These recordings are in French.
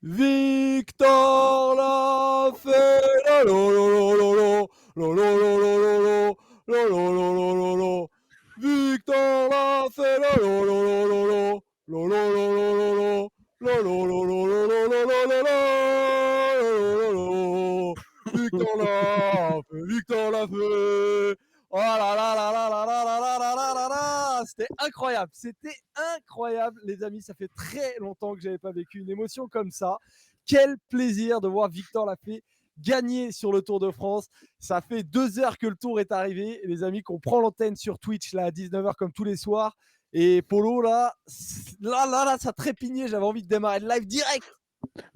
Victor l'a fait. Lo, lo, lo, lo, lo, lo, lo, lo, lo, lo, lo, lo, lo, lo, lo, lo. Victor l'a fait. Lo, lo, lo, lo, lo, lo, lo, lo, lo, lo, lo. Lo, lo, lo, lo, lo, lo, lo, lo, lo, lo, lo, lo. Victor l'a fait. Victor l'a fait. Oh là là là là là là là là là là là là. C'était incroyable, c'était incroyable les amis, ça fait très longtemps que j'avais pas vécu une émotion comme ça. Quel plaisir de voir Victor Lafay gagner sur le Tour de France. Ça fait 2 heures que le Tour est arrivé, les amis, qu'on prend l'antenne sur Twitch là à 19h comme tous les soirs. Et Polo là, ça trépignait, j'avais envie de démarrer le live direct.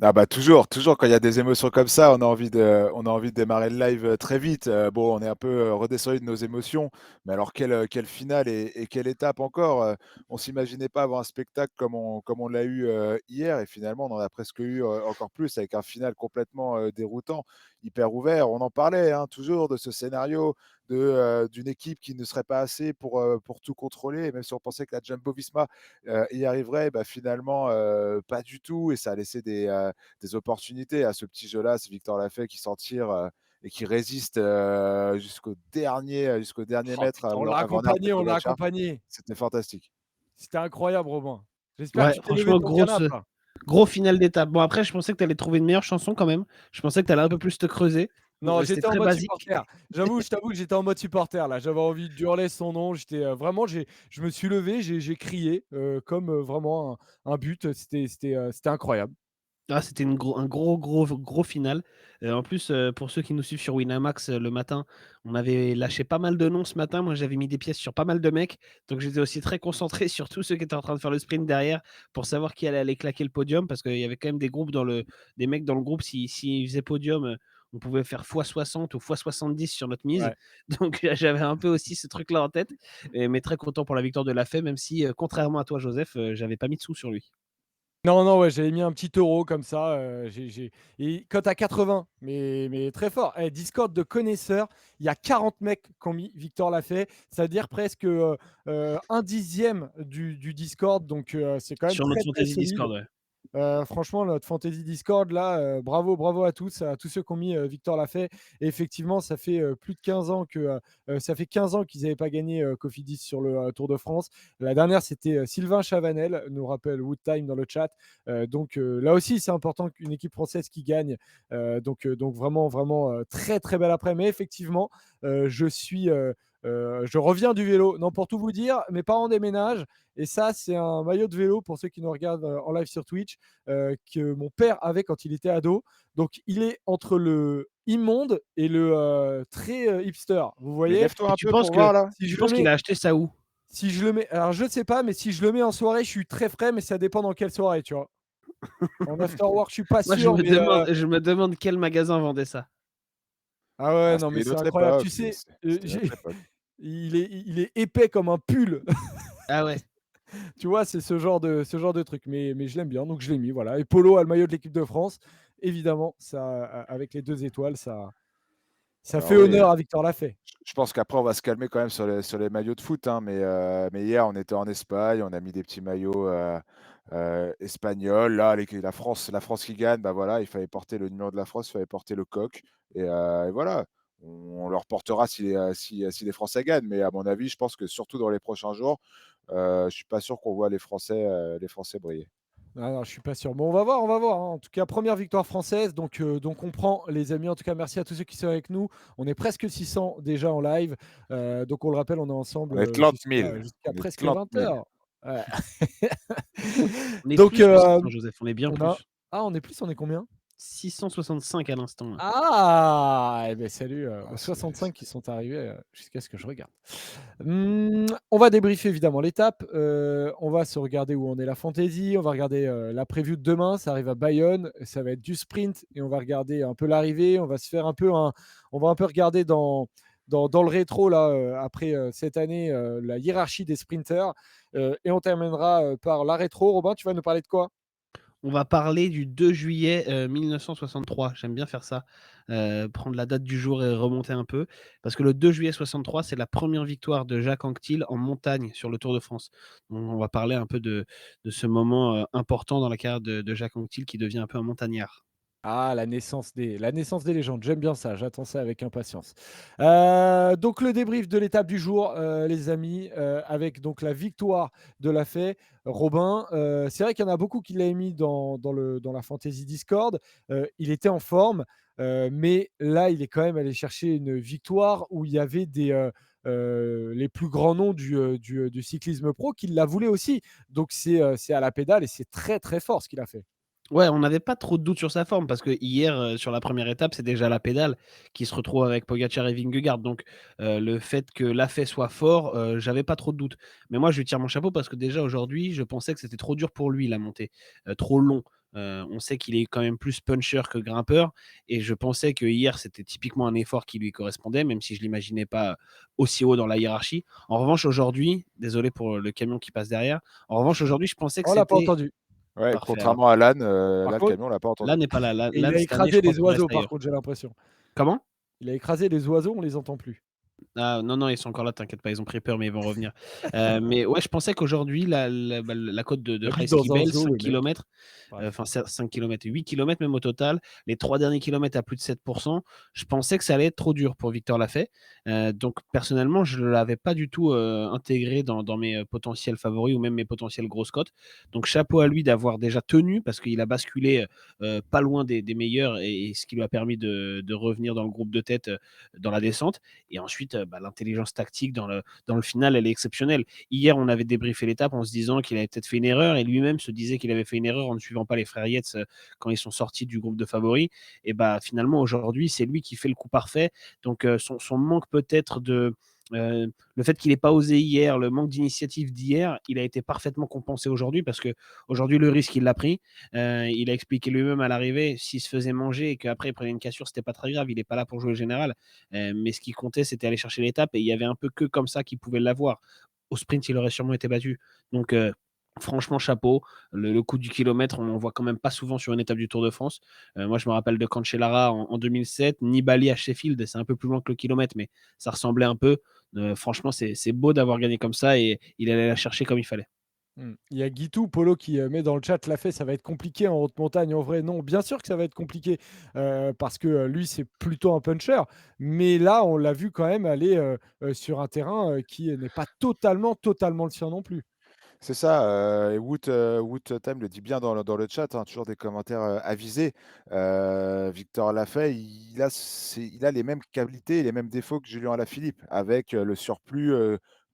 Ah bah toujours, toujours quand il y a des émotions comme ça, on a envie de démarrer le live très vite. Bon, on est un peu redescendu de nos émotions, mais alors quelle finale et quelle étape encore. On s'imaginait pas avoir un spectacle comme on l'a eu hier, et finalement on en a presque eu encore plus avec un final complètement déroutant, hyper ouvert. On en parlait toujours de ce scénario d'une équipe qui ne serait pas assez pour tout contrôler, et même si on pensait que la Jumbo-Visma y arriverait, bah, finalement pas du tout, et ça a laissé des opportunités à ce petit jeu-là, c'est Victor Lafay qui s'en tire et qui résiste jusqu'au dernier Oh mètre putain, on l'a avant Arnaud accompagné, on l'a Pogačar. accompagné. C'était fantastique. C'était incroyable, Robin. J'espère que Ouais, tu t'es levé de franchement, ton canapé là. gros final d'étape. Bon, après, je pensais que tu allais trouver une meilleure chanson quand même. Je pensais que tu allais un peu plus te creuser. Non, C'était j'étais en très mode basique. supporter. Je t'avoue que j'étais en mode supporter là. J'avais envie d'hurler son nom. J'étais vraiment, je me suis levé, j'ai crié comme vraiment un but. C'était incroyable. Ah, c'était un gros final. En plus, pour ceux qui nous suivent sur Winamax, le matin, on avait lâché pas mal de noms ce matin. Moi, j'avais mis des pièces sur pas mal de mecs, donc j'étais aussi très concentré sur tous ceux qui étaient en train de faire le sprint derrière pour savoir qui allait aller claquer le podium, parce qu'il y avait quand même des mecs dans le groupe, s'ils faisaient podium, on pouvait faire x60 ou x70 sur notre mise. Ouais. Donc j'avais un peu aussi ce truc-là en tête, mais très content pour la victoire de Lafay, même si, contrairement à toi, Joseph, j'avais pas mis de sous sur lui. Non, non, ouais, j'avais mis un petit euro comme ça. Et cote à 80, mais très fort. Discord de connaisseurs, il y a 40 mecs qui ont mis Victor Lafay, c'est-à-dire presque un dixième du Discord. Donc, c'est quand même Sur notre très, très fantasy solide. Discord, ouais. Franchement, notre Fantasy Discord, là, bravo, bravo à tous ceux qui ont mis Victor Lafay. Et effectivement, ça fait plus de 15 ans ça fait 15 ans qu'ils n'avaient pas gagné Cofidis sur le Tour de France. La dernière, c'était Sylvain Chavanel, nous rappelle Woodtime dans le chat. Donc là aussi, c'est important qu'une équipe française qui gagne. Donc vraiment, vraiment très, très belle après. Mais effectivement, je reviens du vélo. Non, pour tout vous dire, mes parents déménagent. Et ça, c'est un maillot de vélo pour ceux qui nous regardent en live sur Twitch que mon père avait quand il était ado. Donc, il est entre le immonde et le très hipster. Vous Mais voyez. lève-toi Et un peu pour voir là. Si tu je le penses qu'il mets, a acheté ça où? si je le mets, alors je ne sais pas, mais si je le mets en soirée, je suis très frais, mais ça dépend dans quelle soirée, tu vois. En after work, je suis pas Moi, sûr, mais je me demande quel magasin vendait ça. ah ouais, Ah, non, mais c'était une c'est autre incroyable. époque. Tu sais, C'était une autre époque. il est épais comme un pull. Ah ouais. Tu vois, c'est ce genre de truc. Mais je l'aime bien, donc je l'ai mis. Voilà. Et Polo a le maillot de l'équipe de France. Évidemment, ça, avec les 2 étoiles, ça fait Alors oui, honneur à Victor Lafay. je pense qu'après on va se calmer quand même sur les maillots de foot, mais hier on était en Espagne, on a mis des petits maillots espagnols. Là, la France qui gagne, bah voilà, il fallait porter le numéro de la France, il fallait porter le coq, et voilà. On leur portera si les Français gagnent, mais à mon avis, je pense que surtout dans les prochains jours, je suis pas sûr qu'on voit les Français briller. Ah non, je suis pas sûr. Bon, on va voir, on va voir, hein. En tout cas, première victoire française. Donc on prend, les amis. En tout cas, merci à tous ceux qui sont avec nous. On est presque 600 déjà en live. Donc on le rappelle, on est ensemble On est 30 000, jusqu'à on est presque 30 20 000. heures. Ouais. On est Donc, plus que 600, Joseph, on est bien on a. plus. Ah, on est plus, on est combien? 665 à l'instant, là. Ah! Eh ben salut Ah, aux c'est 65 qui sont arrivés jusqu'à ce que je regarde. On va débriefer évidemment l'étape. On va se regarder où on est la fantaisie. On va regarder la preview de demain. Ça arrive à Bayonne. Ça va être du sprint et on va regarder un peu l'arrivée. On va se faire on va un peu regarder dans le rétro là après cette année la hiérarchie des sprinters. Et on terminera par la rétro. Robin, tu vas nous parler de quoi? On va parler du 2 juillet 1963. J'aime bien faire ça, prendre la date du jour et remonter un peu. Parce que le 2 juillet 63, c'est la première victoire de Jacques Anquetil en montagne sur le Tour de France. Donc on va parler un peu de ce moment, important dans la carrière de Jacques Anquetil qui devient un peu un montagnard. Ah, la naissance des légendes, j'aime bien ça, j'attends ça avec impatience. Donc le débrief de l'étape du jour, les amis, avec donc la victoire de Lafay. Robin, c'est vrai qu'il y en a beaucoup qui l'avaient mis dans la fantasy Discord. Il était en forme, mais là, il est quand même allé chercher une victoire où il y avait les plus grands noms du cyclisme pro qui la voulaient aussi. Donc c'est à la pédale et c'est très, très fort ce qu'il a fait. Ouais, on n'avait pas trop de doutes sur sa forme parce que hier, sur la première étape, c'est déjà la pédale qui se retrouve avec Pogacar et Vingegaard. Donc, le fait que Lafay soit fort, j'avais pas trop de doutes. Mais moi, je lui tire mon chapeau parce que déjà aujourd'hui, je pensais que c'était trop dur pour lui la montée, trop long. On sait qu'il est quand même plus puncher que grimpeur et je pensais que hier, c'était typiquement un effort qui lui correspondait, même si je l'imaginais pas aussi haut dans la hiérarchie. En revanche, aujourd'hui, désolé pour le camion qui passe derrière. En revanche, aujourd'hui, je pensais que On l'a pas c'était entendu. Ouais, parfait alors. contrairement à l'âne, Par là, le contre, camion, on l'a pas Là entendu. n'est pas là. Là il là, a cette année, je écrasé crois les qu'il reste oiseaux par ailleurs. contre, j'ai l'impression. Comment? Il a écrasé les oiseaux, on les entend plus. Ah non, non, ils sont encore là, t'inquiète pas, ils ont pris peur, mais ils vont revenir. Mais ouais, je pensais qu'aujourd'hui, la côte de Il habite dans un Heiskibel, zoo 5 le mec. kilomètres, Bref. enfin 5 kilomètres, 8 kilomètres même au total, les 3 derniers kilomètres à plus de 7. Je pensais que ça allait être trop dur pour Victor Lafay. Donc personnellement, je ne l'avais pas du tout, intégré dans mes, potentiels favoris ou même mes potentielles grosses cotes. Donc chapeau à lui d'avoir déjà tenu parce qu'il a basculé, pas loin des meilleurs et ce qui lui a permis de revenir dans le groupe de tête, dans la descente. Et ensuite, l'intelligence tactique dans le final, elle est exceptionnelle. Hier, on avait débriefé l'étape en se disant qu'il avait peut-être fait une erreur et lui-même se disait qu'il avait fait une erreur en ne suivant pas les frères Yates quand ils sont sortis du groupe de favoris. Et finalement, aujourd'hui, c'est lui qui fait le coup parfait. Donc, son manque peut-être le fait qu'il n'ait pas osé hier, le manque d'initiative d'hier, il a été parfaitement compensé aujourd'hui parce que aujourd'hui le risque il l'a pris. Il a expliqué lui-même à l'arrivée s'il se faisait manger et qu'après il prenait une cassure, c'était pas très grave. Il n'est pas là pour jouer le général. Mais ce qui comptait, c'était aller chercher l'étape et il y avait un peu que comme ça qu'il pouvait l'avoir. Au sprint, il aurait sûrement été battu. Donc, franchement, chapeau. Le coup du kilomètre, on ne voit quand même pas souvent sur une étape du Tour de France. Moi, je me rappelle de Cancellara en 2007, Nibali à Sheffield, c'est un peu plus loin que le kilomètre, mais ça ressemblait un peu. Franchement, c'est beau d'avoir gagné comme ça et il allait la chercher comme il fallait. Il y a Guitou, Polo qui met dans le chat l'a fait, ça va être compliqué en haute montagne. En vrai, non, bien sûr que ça va être compliqué parce que lui, c'est plutôt un puncher. Mais là, on l'a vu quand même aller sur un terrain qui n'est pas totalement le sien non plus. C'est ça, et Wood Time le dit bien dans le chat, hein, toujours des commentaires, avisés. Victor Lafay, il a les mêmes qualités et les mêmes défauts que Julien Alaphilippe, avec, le surplus,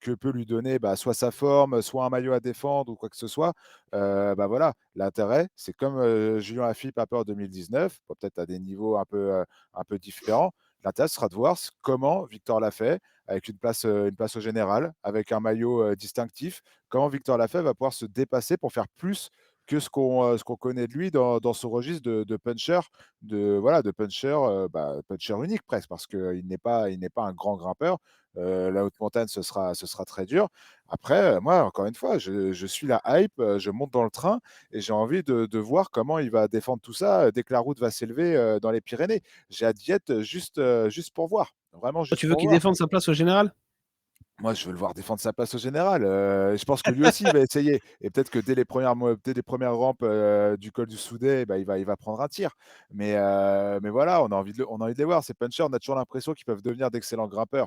que peut lui donner, soit sa forme, soit un maillot à défendre ou quoi que ce soit. Voilà, l'intérêt, c'est comme, Julien Alaphilippe un peu en 2019, bon peut-être à des niveaux un peu différents. L'intérêt sera de voir comment Victor Lafay, avec une place au général, avec un maillot, distinctif, comment Victor Lafay va pouvoir se dépasser pour faire plus que ce qu'on connaît de lui dans son registre de puncher, de puncher, puncher unique presque, parce qu'il n'est pas un grand grimpeur. La haute montagne, ce sera très dur. Après, moi, encore une fois, je suis la hype, je monte dans le train et j'ai envie de voir comment il va défendre tout ça, dès que la route va s'élever, dans les Pyrénées. J'ai hâte d'y être, juste pour voir, vraiment Toi, juste tu veux pour qu'il voir. défende sa place au général? Moi, je veux le voir défendre sa place au général. Je pense que lui aussi, il va essayer et peut-être que dès les premières rampes, du col du Soudet, il va prendre un tir. Mais voilà, on a envie de les voir. Ces punchers, on a toujours l'impression qu'ils peuvent devenir d'excellents grimpeurs,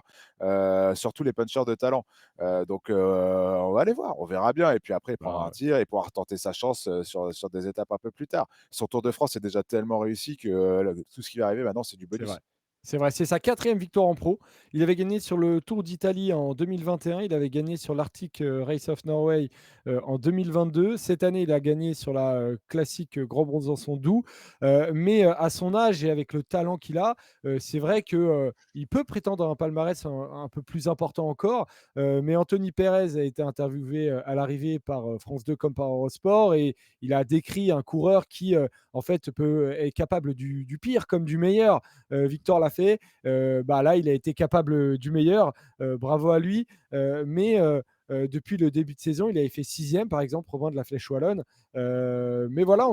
surtout les punchers de talent. On va aller voir, on verra bien et puis après, il prendra Bah, un tir et pourra retenter sa chance, sur des étapes un peu plus tard. Son Tour de France est déjà tellement réussi que, tout ce qui va arriver maintenant, c'est du c'est bonus. vrai. C'est vrai, c'est sa quatrième victoire en pro. Il avait gagné sur le Tour d'Italie en 2021. Il avait gagné sur l'Arctic Race of Norway en 2022. Cette année, il a gagné sur la classique Grand Bronzançon Doux. Mais à son âge et avec le talent qu'il a, c'est vrai qu'il peut prétendre à un palmarès un peu plus important encore. Mais Anthony Perez a été interviewé à l'arrivée par France 2 comme par Eurosport et il a décrit un coureur qui, en fait, est capable du pire comme du meilleur. Victor l'a fait. Là, il a été capable du meilleur. Bravo à lui. Mais depuis le début de saison. Il avait fait 6e, par exemple, Robin de la Flèche Wallonne. Mais voilà,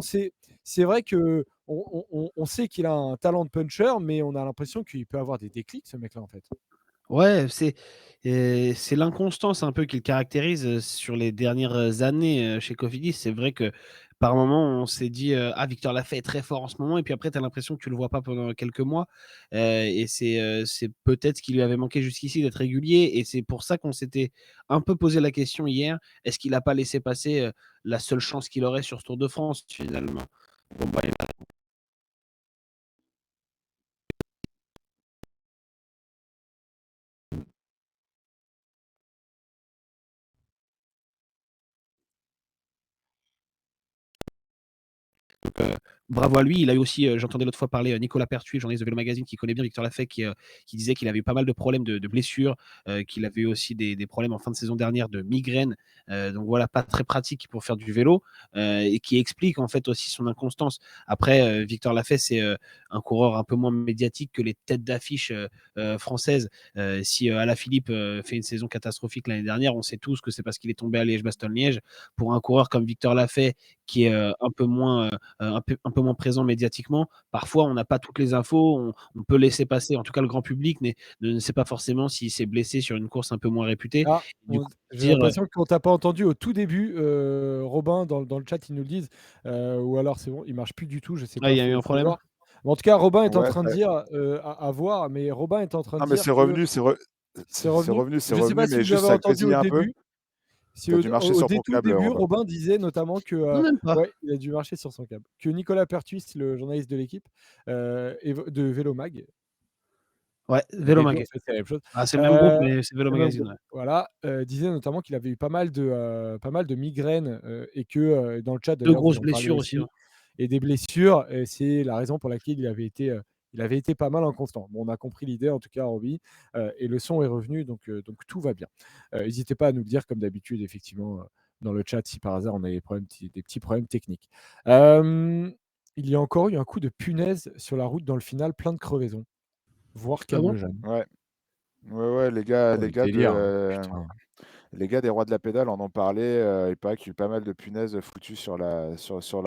c'est vrai qu'on sait qu'il a un talent de puncher, mais on a l'impression qu'il peut avoir des déclics, ce mec-là, en fait. Ouais, c'est l'inconstance un peu qui le caractérise, sur les dernières années, chez Cofidis. C'est vrai que par moment, on s'est dit, «Ah, Victor Lafay est très fort en ce moment», et puis après tu as l'impression que tu le vois pas pendant quelques mois, et c'est peut-être ce qui lui avait manqué jusqu'ici, d'être régulier, et c'est pour ça qu'on s'était un peu posé la question hier: «Est-ce qu'il a pas laissé passer, la seule chance qu'il aurait sur ce Tour de France finalement?» Bon, bah, donc, bravo à lui. Il a eu aussi, j'entendais l'autre fois parler, Nicolas Pertuis, journaliste de Vélo Magazine, qui connaît bien Victor Lafay, qui disait qu'il avait eu pas mal de problèmes de blessures, qu'il avait eu aussi des problèmes en fin de saison dernière de migraines. Donc voilà, pas très pratique pour faire du vélo, et qui explique en fait aussi son inconstance. Après, Victor Lafay, c'est un coureur un peu moins médiatique que les têtes d'affiche françaises. Si Alaphilippe fait une saison catastrophique l'année dernière, on sait tous que c'est parce qu'il est tombé à Liège-Bastogne-Liège. Pour un coureur comme Victor Lafay, qui est un peu moins présent médiatiquement. Parfois, on n'a pas toutes les infos, on peut laisser passer, en tout cas le grand public ne sait pas forcément s'il s'est blessé sur une course un peu moins réputée. Ah, Du coup, j'ai dire, l'impression qu'on t'a pas entendu au tout début, Robin, dans le chat, ils nous le disent, ou alors c'est bon, il marche plus du tout, je sais ah, il pas, y a eu un faut problème. voir. Mais en tout cas, Robin est en Ouais, train de dire, à voir, mais Robin est en train de non, mais dire que c'est revenu. c'est Je sais pas revenu, si mais vous juste avez ça entendu au grésille un peu. début. Si Tu as dû marcher sur ton tout câble, début, Robin. Robin disait notamment que, Non, même pas. ouais, il a dû marcher sur son câble. Que Nicolas Pertuis, le journaliste de l'équipe, de Vélo Mag, Ouais, les 2 en Vélomag. fait, c'est la même chose. Ah, c'est le même groupe, Heu, mais c'est Vélo c'est le même Magazine, groupe, ouais. voilà, disait notamment qu'il avait eu pas mal de migraines, et que, dans le chat 2 d'ailleurs vous grosses en parliez blessures aussi, ouais. aussi, et des blessures, et c'est la raison pour laquelle il avait été pas mal inconstant. Bon, on a compris l'idée en tout cas, Roby, et le son est revenu, donc tout va bien. Hésitez pas à nous le dire comme d'habitude effectivement, dans le chat, si par hasard on a des petits problèmes techniques. Hem, il y a encore eu un coup de punaise sur la route dans le final, plein de crevaisons, voire Ah bon? calme-Jeanne. Ouais, ouais, ouais, Oh le délire, putain. les gars des Rois de la Pédale en ont parlé, il paraît qu'il y a eu pas mal de punaises foutues sur la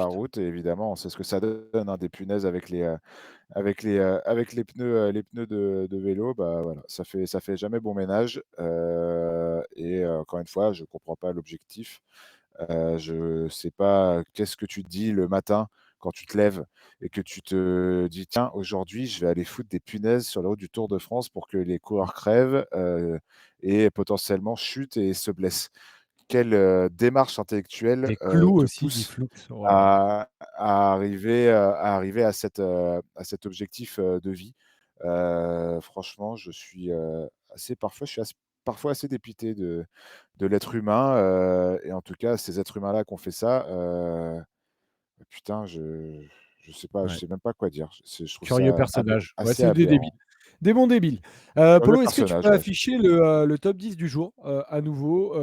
route, et évidemment, on sait ce que ça donne, hein, des punaises avec les pneus de vélo, bah, voilà, ça fait jamais bon ménage, et encore une fois, je comprends pas l'objectif. Je sais pas qu'est-ce que tu te dis le matin quand tu te lèves et que tu te dis: «Tiens, aujourd'hui, je vais aller foutre des punaises sur la route du Tour de France pour que les coureurs crèvent, et potentiellement chutent et se blessent». Quelle, démarche intellectuelle, Des clous te aussi, dit pousse Flux. Oh là là. à arriver à cet objectif, de vie? Franchement, je suis parfois assez dépité de l'être humain, et en tout cas, ces êtres humains-là qui ont fait ça, putain, je Ouais. sais même pas quoi dire. Je trouve Curieux ça personnage. Ouais, assez c'est des débiles. aberrant. Des bons débiles. Curieux Polo, est-ce que tu personnage, peux ouais. afficher le top 10 du jour, à nouveau?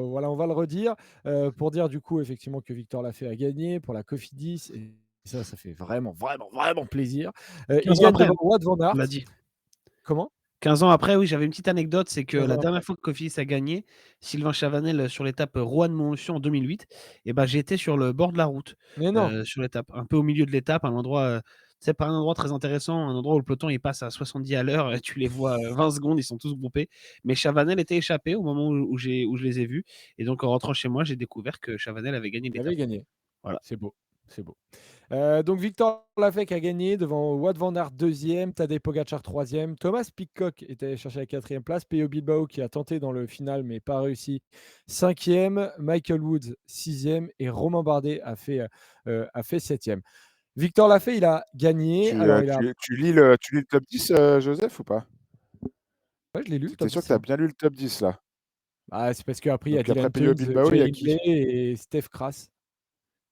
Voilà, on va le redire, pour dire du coup effectivement que Victor Lafay a gagné pour la Cofidis, et ça fait vraiment, vraiment, vraiment plaisir. Il 15 ans gagne après, devant Wout van on Aert. l'a dit. Comment? 15 ans après, oui, j'avais une petite anecdote, c'est que 15 la ans après. dernière fois que Cofidis a gagné, Sylvain Chavanel, sur l'étape Roanne-Montluçon en 2008, et ben, j'étais sur le bord de la route, Mais non! sur l'étape, un peu au milieu de l'étape, un endroit, tu sais, pas un endroit très intéressant, un endroit où le peloton il passe à 70 à l'heure, et tu les vois, 20 secondes, ils sont tous groupés. Mais Chavanel était échappé au moment où je les ai vus, et donc en rentrant chez moi, j'ai découvert que Chavanel avait gagné Il avait l'étape. gagné. Voilà. C'est beau, c'est beau. Donc Victor Lafay a gagné devant Wout van Aert 2e, Tadej Pogacar 3e, Thomas Pidcock était allé chercher la 4e place, Pello Bilbao qui a tenté dans le final mais pas réussi 5e, Michael Woods 6e et Romain Bardet a fait 7e. Victor Lafay, il a gagné. Alors il a Tu lis le top 10, Joseph, ou pas? ouais, je l'ai lu le Tu es top sûr que 10, tu as hein. bien lu le top 10 là? Ah, c'est parce qu'après il y a Donc après Dylan Pello Teuns, Bilbao, il y Jay a Hindley qui? et Steph Kras.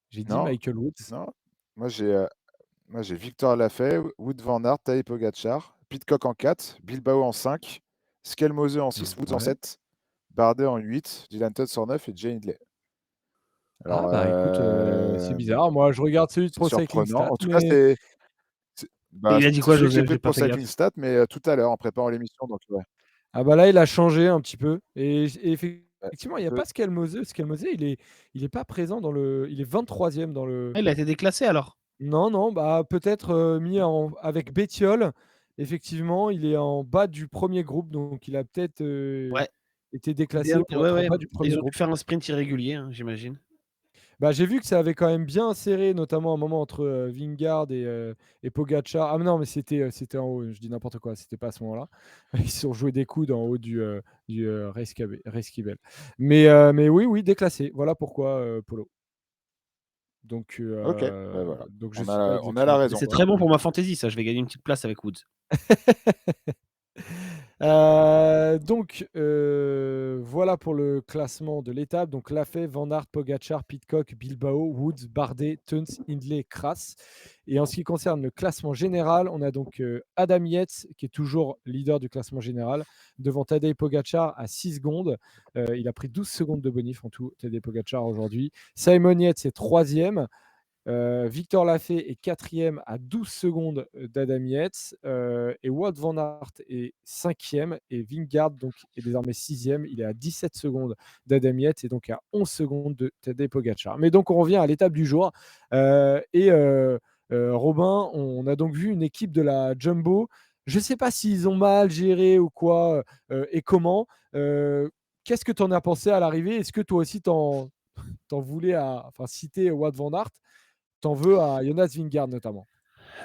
J'ai dit Non? Michael Woods. Non? Moi j'ai, heu, moi j'ai Victor Lafay, Wout van Aert, Tadej Pogacar, Pidcock en 4, Bilbao en 5, Skelmose en 6, Woods en Ouais. 7, Bardet en 8, Dylan Teuns en 9 et Jay Hindley. Ah Alors, bah écoute, c'est bizarre. Moi je regarde celui de c'est Pro Cycling surprenant. Stats, En tout cas, mais Et il a dit c'est quoi, celui que j'ai Joseph? pris J'ai de pas Pro fait gaffe. Cycling Stats, mais tout à l'heure en préparant l'émission, donc ouais. ah bah là, il a changé un petit peu, et Effectivement, il y a Peu pas Skelmose. Skelmose, il est pas présent il est 23e dans le Ah, il a été déclassé alors? non, non, bah, peut-être, mis en avec Bettiol. Effectivement, il est en bas du premier groupe, donc il a peut-être, Ouais, été déclassé bien pour ouais, être en ouais, bas du premier ils ont dû groupe. faire un sprint irrégulier, hein, j'imagine. Bah, j'ai vu que ça avait quand même bien serré, notamment un moment entre, Vingegaard et Pogačar. Ah mais non, mais c'était en haut, je dis n'importe quoi, c'était pas à ce moment-là. Ils se sont joués des coudes en haut du Reiskabel. Mais oui, oui, déclassé. Voilà pourquoi, Polo. OK, bah, voilà, Donc je on sais pas a la exactement Mais raison. c'est très bon pour ma fantaisie ça, je vais gagner une petite place avec Woods. Voilà pour le classement de l'étape. Donc Lafay, Van Aert, Pogačar, Pidcock, Bilbao, Woods, Bardet, Teuns, Hindley, Kras. Et en ce qui concerne le classement général, on a donc Adam Yates qui est toujours leader du classement général devant Tadej Pogačar à 6 secondes. Il a pris 12 secondes de bonif en tout, Tadej Pogačar aujourd'hui. Simon Yates est troisième. Victor Lafay est quatrième à 12 secondes d'Adam Yates. Et Wout van Aert est cinquième. Et Vingegaard donc, est désormais sixième. Il est à 17 secondes d'Adam Yates et donc à 11 secondes de Tadej Pogačar. Mais donc on revient à l'étape du jour. Robin, on a donc vu une équipe de la Jumbo. Je ne sais pas s'ils ont mal géré ou quoi et comment. Qu'est-ce que tu en as pensé à l'arrivée? Est-ce que toi aussi t'en voulais citer Wout van Aert? T'en veux à Jonas Vingegaard notamment.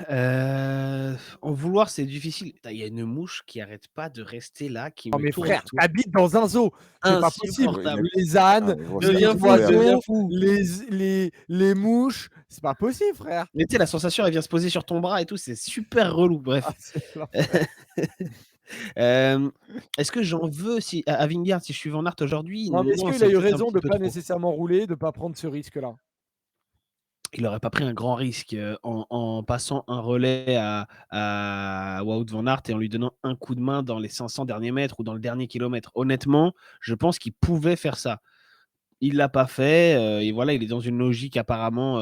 En vouloir, c'est difficile. Putain, il y a une mouche qui arrête pas de rester là, qui Non me mais tourne frère, autour. t'habites dans un zoo, c'est pas possible. Oui, Insupportable. Les ânes, mais bon, c'est un les Deviens petit peu fou, les deviens oiseaux, fou. les mouches, c'est pas possible frère. Mais tu sais, la sensation, elle vient se poser sur ton bras et tout, c'est super relou. Ah, Bref. c'est l'enfer. Est-ce que j'en veux si à Vingegaard si je suis Van Aert aujourd'hui? Non mais est-ce Non, qu'il a c'est eu peut-être un raison petit de peu pas trop. nécessairement rouler, de pas prendre ce risque-là? Il aurait pas pris un grand risque, en passant un relais à Wout van Aert et en lui donnant un coup de main dans les 500 derniers mètres ou dans le dernier kilomètre. Honnêtement, je pense qu'il pouvait faire ça. Il l'a pas fait, et voilà, il est dans une logique apparemment,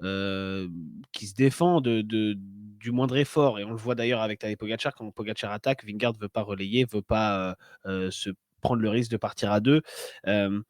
heu, qui se défend du moindre effort et on le voit d'ailleurs avec Tadej Pogačar, quand Pogačar attaque, Vingegaard veut pas relayer, veut pas, se prendre le risque de partir à 2. Hem,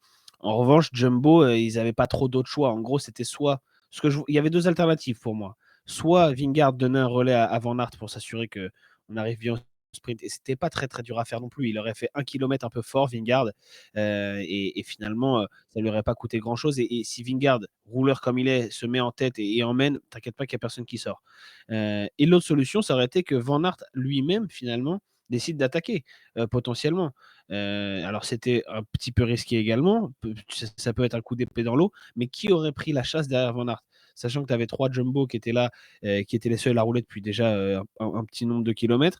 En revanche, Jumbo, ils avaient pas trop d'autres choix. En gros, c'était soit ce que je il y avait 2 alternatives pour moi. Soit Vingegaard donnait un relais à Van Aert pour s'assurer qu'on arrive bien au sprint et c'était pas très, très dur à faire non plus. Il aurait fait 1 kilomètre un peu fort Vingegaard, et finalement, ça lui aurait pas coûté grand-chose et si Vingegaard, rouleur comme il est, se met en tête et emmène, t'inquiète pas qu'il y a personne qui sort. Et l'autre solution, ça aurait été que Van Aert lui-même, finalement, décide d'attaquer, potentiellement. Alors c'était un petit peu risqué également, ça peut être un coup d'épée dans l'eau, mais qui aurait pris la chasse derrière Van Aert? Sachant que tu avais 3 jumbo qui étaient là, qui étaient les seuls à rouler depuis déjà, un petit nombre de kilomètres.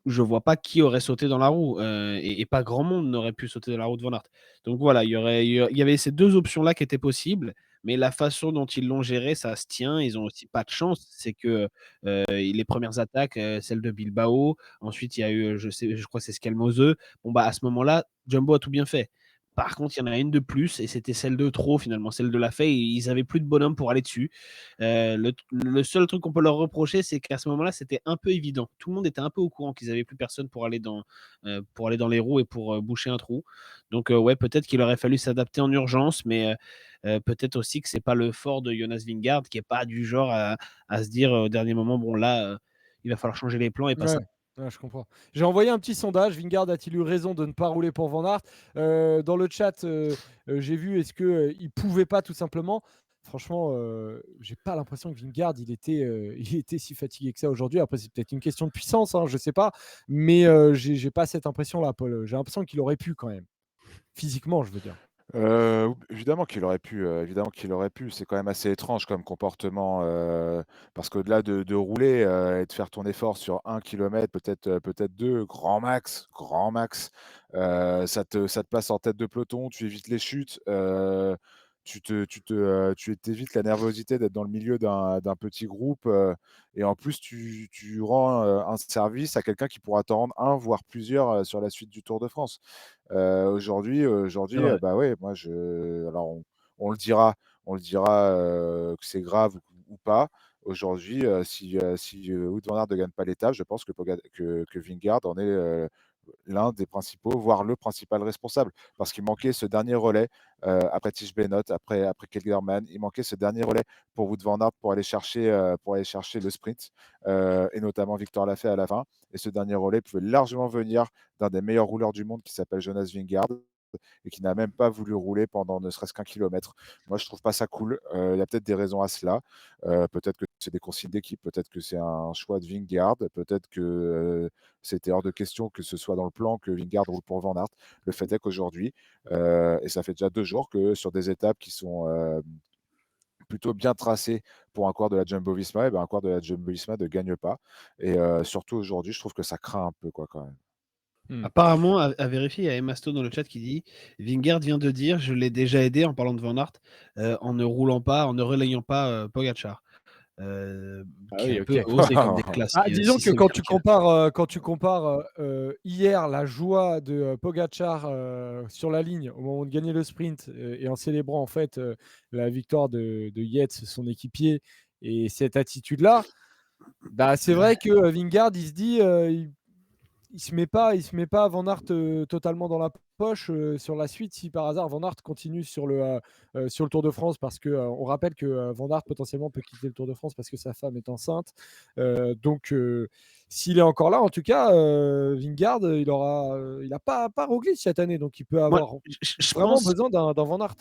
Je vois pas qui aurait sauté dans la roue, et pas grand monde n'aurait pu sauter dans la roue de Van Aert. Donc voilà, il y avait ces 2 options-là qui étaient possibles, mais la façon dont ils l'ont géré, ça se tient. Ils ont aussi pas de chance, c'est que, les premières attaques, celle de Bilbao, ensuite il y a eu, je crois que c'est Skelmose. Bon, bah, à ce moment-là, Jumbo a tout bien fait. Par contre, il y en a une de plus et c'était celle de trop finalement, celle de Lafay. Ils avaient plus de bonhomme pour aller dessus. Le seul truc qu'on peut leur reprocher, c'est qu'à ce moment-là, c'était un peu évident. Tout le monde était un peu au courant qu'ils avaient plus personne pour aller dans les roues et pour boucher un trou. Donc ouais, peut-être qu'il aurait fallu s'adapter en urgence, mais peut-être aussi que c'est pas le fort de Jonas Vingegaard, qui est pas du genre à se dire au dernier moment, bon là, il va falloir changer les plans et pas ça. Ouais, ouais, je comprends. J'ai envoyé un petit sondage. Vingegaard a-t-il eu raison de ne pas rouler pour Van Aert? Dans le chat, j'ai vu est-ce qu'il pouvait pas tout simplement. Franchement, j'ai pas l'impression que Vingegaard il était si fatigué que ça aujourd'hui. Après, c'est peut-être une question de puissance, hein, je sais pas. Mais j'ai pas cette impression-là, Paul. J'ai l'impression qu'il aurait pu quand même. Physiquement, je veux dire. Évidemment qu'il aurait pu. C'est quand même assez étrange comme comportement, parce qu'au-delà de rouler, et de faire ton effort sur 1 kilomètre, peut-être 2, grand max, ça te place en tête de peloton, tu évites les chutes, tu t'évites la nervosité d'être dans le milieu d'un petit groupe, et en plus tu rends, un service à quelqu'un qui pourra t'en rendre un, voire plusieurs, sur la suite du Tour de France. C'est vrai. Bah, ouais, moi alors on le dira que c'est grave ou pas. Aujourd'hui, si Wout van Aert ne gagne pas l'étape, je pense que Vingegaard en est, l'un des principaux, voire le principal responsable, parce qu'il manquait ce dernier relais après Tish Bennett, après Kelderman, il manquait ce dernier relais pour Wout van Aert pour aller chercher le sprint, et notamment Victor Lafay à la fin. Et ce dernier relais pouvait largement venir d'un des meilleurs rouleurs du monde qui s'appelle Jonas Vingegaard et qui n'a même pas voulu rouler pendant ne serait-ce qu'un kilomètre. Moi, je trouve pas ça cool. Il y a peut-être des raisons à cela. Peut-être que c'est des consignes d'équipe, peut-être que c'est un choix de Vingegaard, peut-être que c'était hors de question que ce soit dans le plan que Vingegaard roule pour Van Aert. Le fait est qu'aujourd'hui, et ça fait déjà 2 jours que sur des étapes qui sont plutôt bien tracées pour un coureur de la Jumbo-Visma, et ben un coureur de la Jumbo-Visma ne gagne pas. Et surtout aujourd'hui, je trouve que ça craint un peu quoi, quand même. Apparemment, à vérifier, il y a Emma Stone dans le chat qui dit Vingegaard vient de dire je l'ai déjà aidé en parlant de Van Aert en ne roulant pas, en ne relayant pas Pogacar. Ah Qui est oui, un peu OK. osé comme déclat Ah, disons si que c'est vérifié. quand tu compares, hier la joie de, Pogačar, sur la ligne au moment de gagner le sprint, et en célébrant en fait, la victoire de Yates, son équipier et cette attitude-là, bah, c'est vrai que, Vingegaard il se dit, il se met pas Van Aert totalement dans la poche sur la suite si par hasard Van Aert continue sur le Tour de France parce que on rappelle que Van Aert potentiellement peut quitter le Tour de France parce que sa femme est enceinte. Donc s'il est encore là, en tout cas, Vingegaard, il a pas Roglic cette année, donc il peut Moi, avoir je vraiment pense besoin d'un Van Aert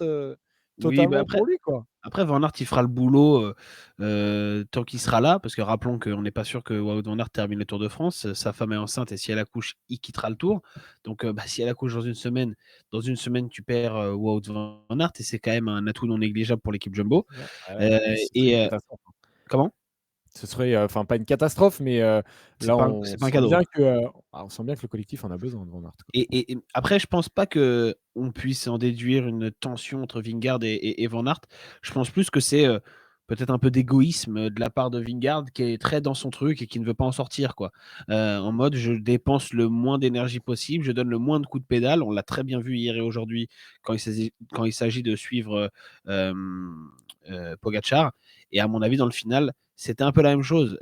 oui, bah, totalement pour lui, quoi. après Van Aert, il fera le boulot, tant qu'il sera là, parce que rappelons qu'on n'est pas sûr que Wout van Aert termine le Tour de France. Sa femme est enceinte et si elle accouche, il quittera le Tour. Donc, bah, si elle accouche dans une semaine, tu perds, Wout van Aert et c'est quand même un atout non négligeable pour l'équipe Jumbo. Ouais, ouais, Heu puis ce serait une et catastrophe. comment? Ce serait, enfin pas une catastrophe, mais là C'est pas un cadeau, ouais. on sent bien que le collectif en a besoin de Van Aert, quoi. Et après, je pense pas qu'on puisse en déduire une tension entre Vingegaard et Van Aert. Je pense plus que c'est, peut-être un peu d'égoïsme, de la part de Vingegaard qui est très dans son truc et qui ne veut pas en sortir, quoi. En mode: «Je dépense le moins d'énergie possible, je donne le moins de coups de pédale». On l'a très bien vu hier et aujourd'hui quand il s'agit de suivre, Pogacar et à mon avis, dans le final, c'était un peu la même chose,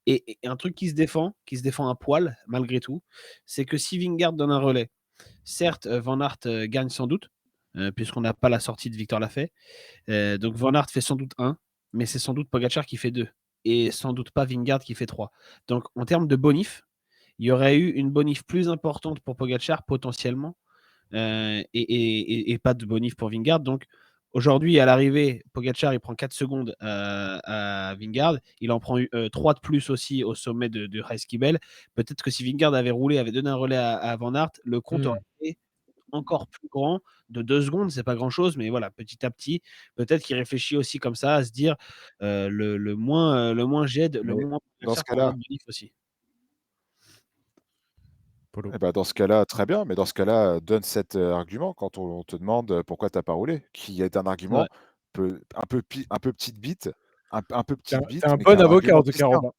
et un truc qui se défend un poil malgré tout, c'est que si Vingegaard donne un relais, certes, Van Aert, gagne sans doute, puisqu'on n'a pas la sortie de Victor Lafay. Donc Van Aert fait sans doute 1, mais c'est sans doute Pogacar qui fait 2 et sans doute pas Vingegaard qui fait 3. Donc en termes de bonif, il y aurait eu une bonif plus importante pour Pogacar potentiellement, et pas de bonif pour Vingegaard. Donc aujourd'hui, à l'arrivée, Pogacar, il prend 4 secondes à Vingegaard. Il en prend 3 de plus aussi au sommet de Reiskibel. Peut-être que si Vingegaard avait roulé, avait donné un relais à Van Aert, le compte aurait Mmh. été encore plus grand de 2 secondes, c'est pas grand-chose, mais voilà, petit à petit, peut-être qu'il réfléchit aussi comme ça, à se dire, le moins j'aide, le Mais moins dans ce Pogacar prendra cas-là de bonif aussi. Polo. Eh ben, dans ce cas-là, très bien, mais dans ce cas-là, donne cet, argument quand on te demande, pourquoi tu as pas roulé, qui est un C'est vrai. argument un peu petite bite, un peu Tu petite es bite, un mais qui bon est un avocat en argument tout qui se cas, tient. Robin.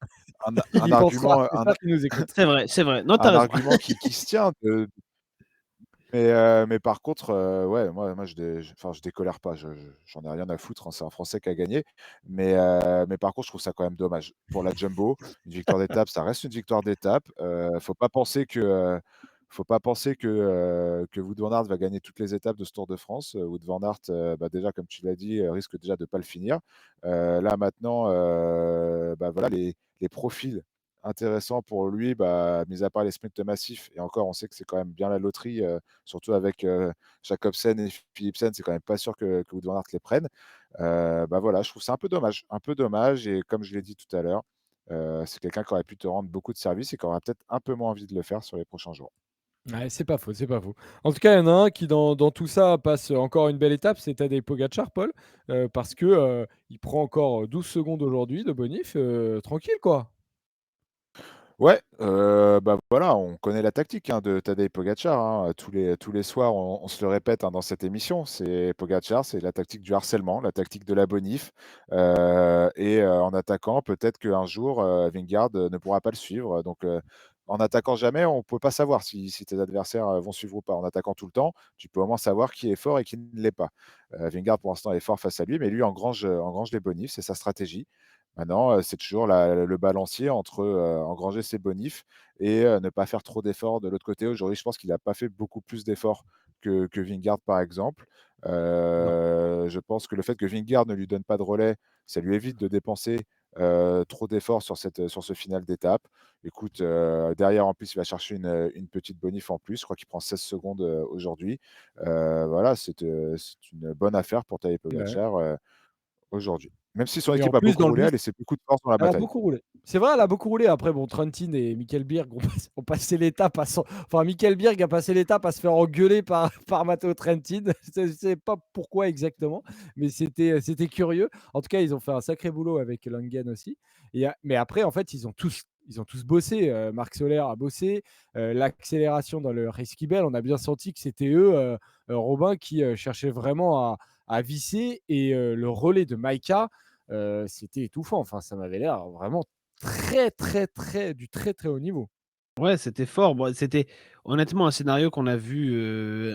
Il Un y pensera, argument, j'espère qu'il nous écoute. C'est vrai, c'est vrai. Non, tu as un raison. argument qui se tient de mais par contre, ouais, moi je décolère pas, j'en ai rien à foutre, hein, c'est un Français qui a gagné. Mais par contre, je trouve ça quand même dommage. Pour la Jumbo, une victoire d'étape, ça reste une victoire d'étape. Faut pas penser que Wout van Aert va gagner toutes les étapes de ce Tour de France. Wout van Aert, bah, déjà comme tu l'as dit, risque déjà de pas le finir. Là maintenant, bah, voilà les profils intéressants pour lui, bah, mis à part les sprints massifs et encore on sait que c'est quand même bien la loterie, surtout avec, Jacobsen et Philipsen, c'est quand même pas sûr que Wout van Aert les prenne. Bah, voilà, je trouve ça un peu dommage et comme je l'ai dit tout à l'heure, c'est quelqu'un qui aurait pu te rendre beaucoup de services et qui aura peut-être un peu moins envie de le faire sur les prochains jours. Ouais, c'est pas faux, c'est pas faux. En tout cas, il y en a un qui dans tout ça passe encore une belle étape, c'est Tadej Pogacar, Paul, parce que, il prend encore 12 secondes aujourd'hui de bonif, tranquille quoi. Ouais, bah, voilà, on connaît la tactique, hein, de Tadej Pogacar, hein, tous les soirs, on se le répète, hein, dans cette émission. C'est Pogacar, c'est la tactique du harcèlement, la tactique de la bonif, en attaquant, peut-être qu'un jour, Vingegaard, ne pourra pas le suivre. Donc, en attaquant jamais, on ne peut pas savoir si tes adversaires, vont suivre ou pas. En attaquant tout le temps, tu peux au moins savoir qui est fort et qui ne l'est pas. Vingegaard, pour l'instant, est fort face à lui, mais lui engrange les bonifs, c'est sa stratégie. Maintenant, c'est toujours le balancier entre, engranger ses bonifs et ne pas faire trop d'efforts de l'autre côté. Aujourd'hui, je pense qu'il a pas fait beaucoup plus d'efforts que Vingegaard, par exemple. Non. Je pense que le fait que Vingegaard ne lui donne pas de relais, ça lui évite de dépenser, trop d'efforts sur ce final d'étape. Écoute, derrière, en plus, il va chercher une petite bonif en plus. Je crois qu'il prend 16 secondes, aujourd'hui. Voilà, c'est une bonne affaire pour Tadej Ouais. Pogačar, aujourd'hui. Même si son Et en équipe a plus, beaucoup dans le roulé, a bus, laissé beaucoup de force dans la elle a bataille. beaucoup roulé. C'est vrai, elle a beaucoup roulé. Après, bon, Trentin et Michael Birg ont passé l'étape à enfin, Michael Birg a passé l'étape à se faire engueuler par, par Matteo Trentin. Je ne sais pas pourquoi exactement, mais c'était curieux. En tout cas, ils ont fait un sacré boulot avec Langen aussi. Mais après, en fait, ils ont tous bossé. Marc Soler a bossé. L'accélération dans le Rescue-Bell, on a bien senti que c'était eux, Robin, qui cherchaient vraiment à visser. Et le relais de Maïka, c'était étouffant. Enfin, ça m'avait l'air vraiment du très, très haut niveau. Ouais, c'était fort. Bon, c'était honnêtement un scénario qu'on a vu,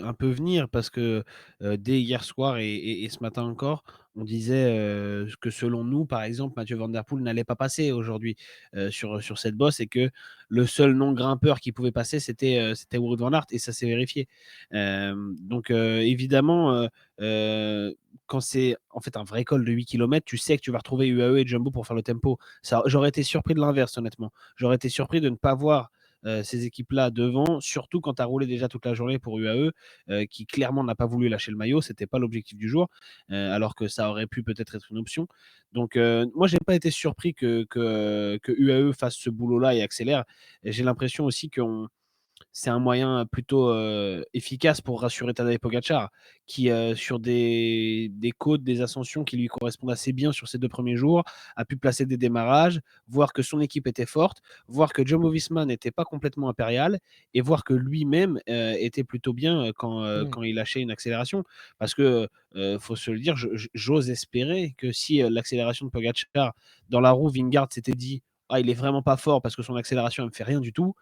un peu venir parce que, dès hier soir et ce matin encore, on disait, que selon nous, par exemple, Mathieu Van Der Poel n'allait pas passer aujourd'hui, sur cette bosse et que le seul non-grimpeur qui pouvait passer, c'était Wout van Aert et ça s'est vérifié. Donc, évidemment, quand c'est en fait un vrai col de 8 kilomètres, tu sais que tu vas retrouver UAE et Jumbo pour faire le tempo. Ça j'aurais été surpris de l'inverse honnêtement. J'aurais été surpris de ne pas voir ces équipes-là devant, surtout quand tu as roulé déjà toute la journée pour UAE, qui clairement n'a pas voulu lâcher le maillot, c'était pas l'objectif du jour, alors que ça aurait pu peut-être être une option. Donc, moi, j'ai pas été surpris que UAE fasse ce boulot-là et accélère. Et j'ai l'impression aussi qu'on c'est un moyen plutôt efficace pour rassurer Tadej Pogacar, qui sur des côtes, des ascensions qui lui correspondent assez bien sur ces 2 premiers jours, a pu placer des démarrages, voir que son équipe était forte, voir que Jumbo-Visma n'était pas complètement impérial et voir que lui-même était plutôt bien Mmh. quand il lâchait une accélération. Parce que faut se le dire, j'ose espérer que si l'accélération de Pogacar dans la roue, Vingegaard s'était dit ah, il est vraiment pas fort parce que son accélération ne me fait rien du tout,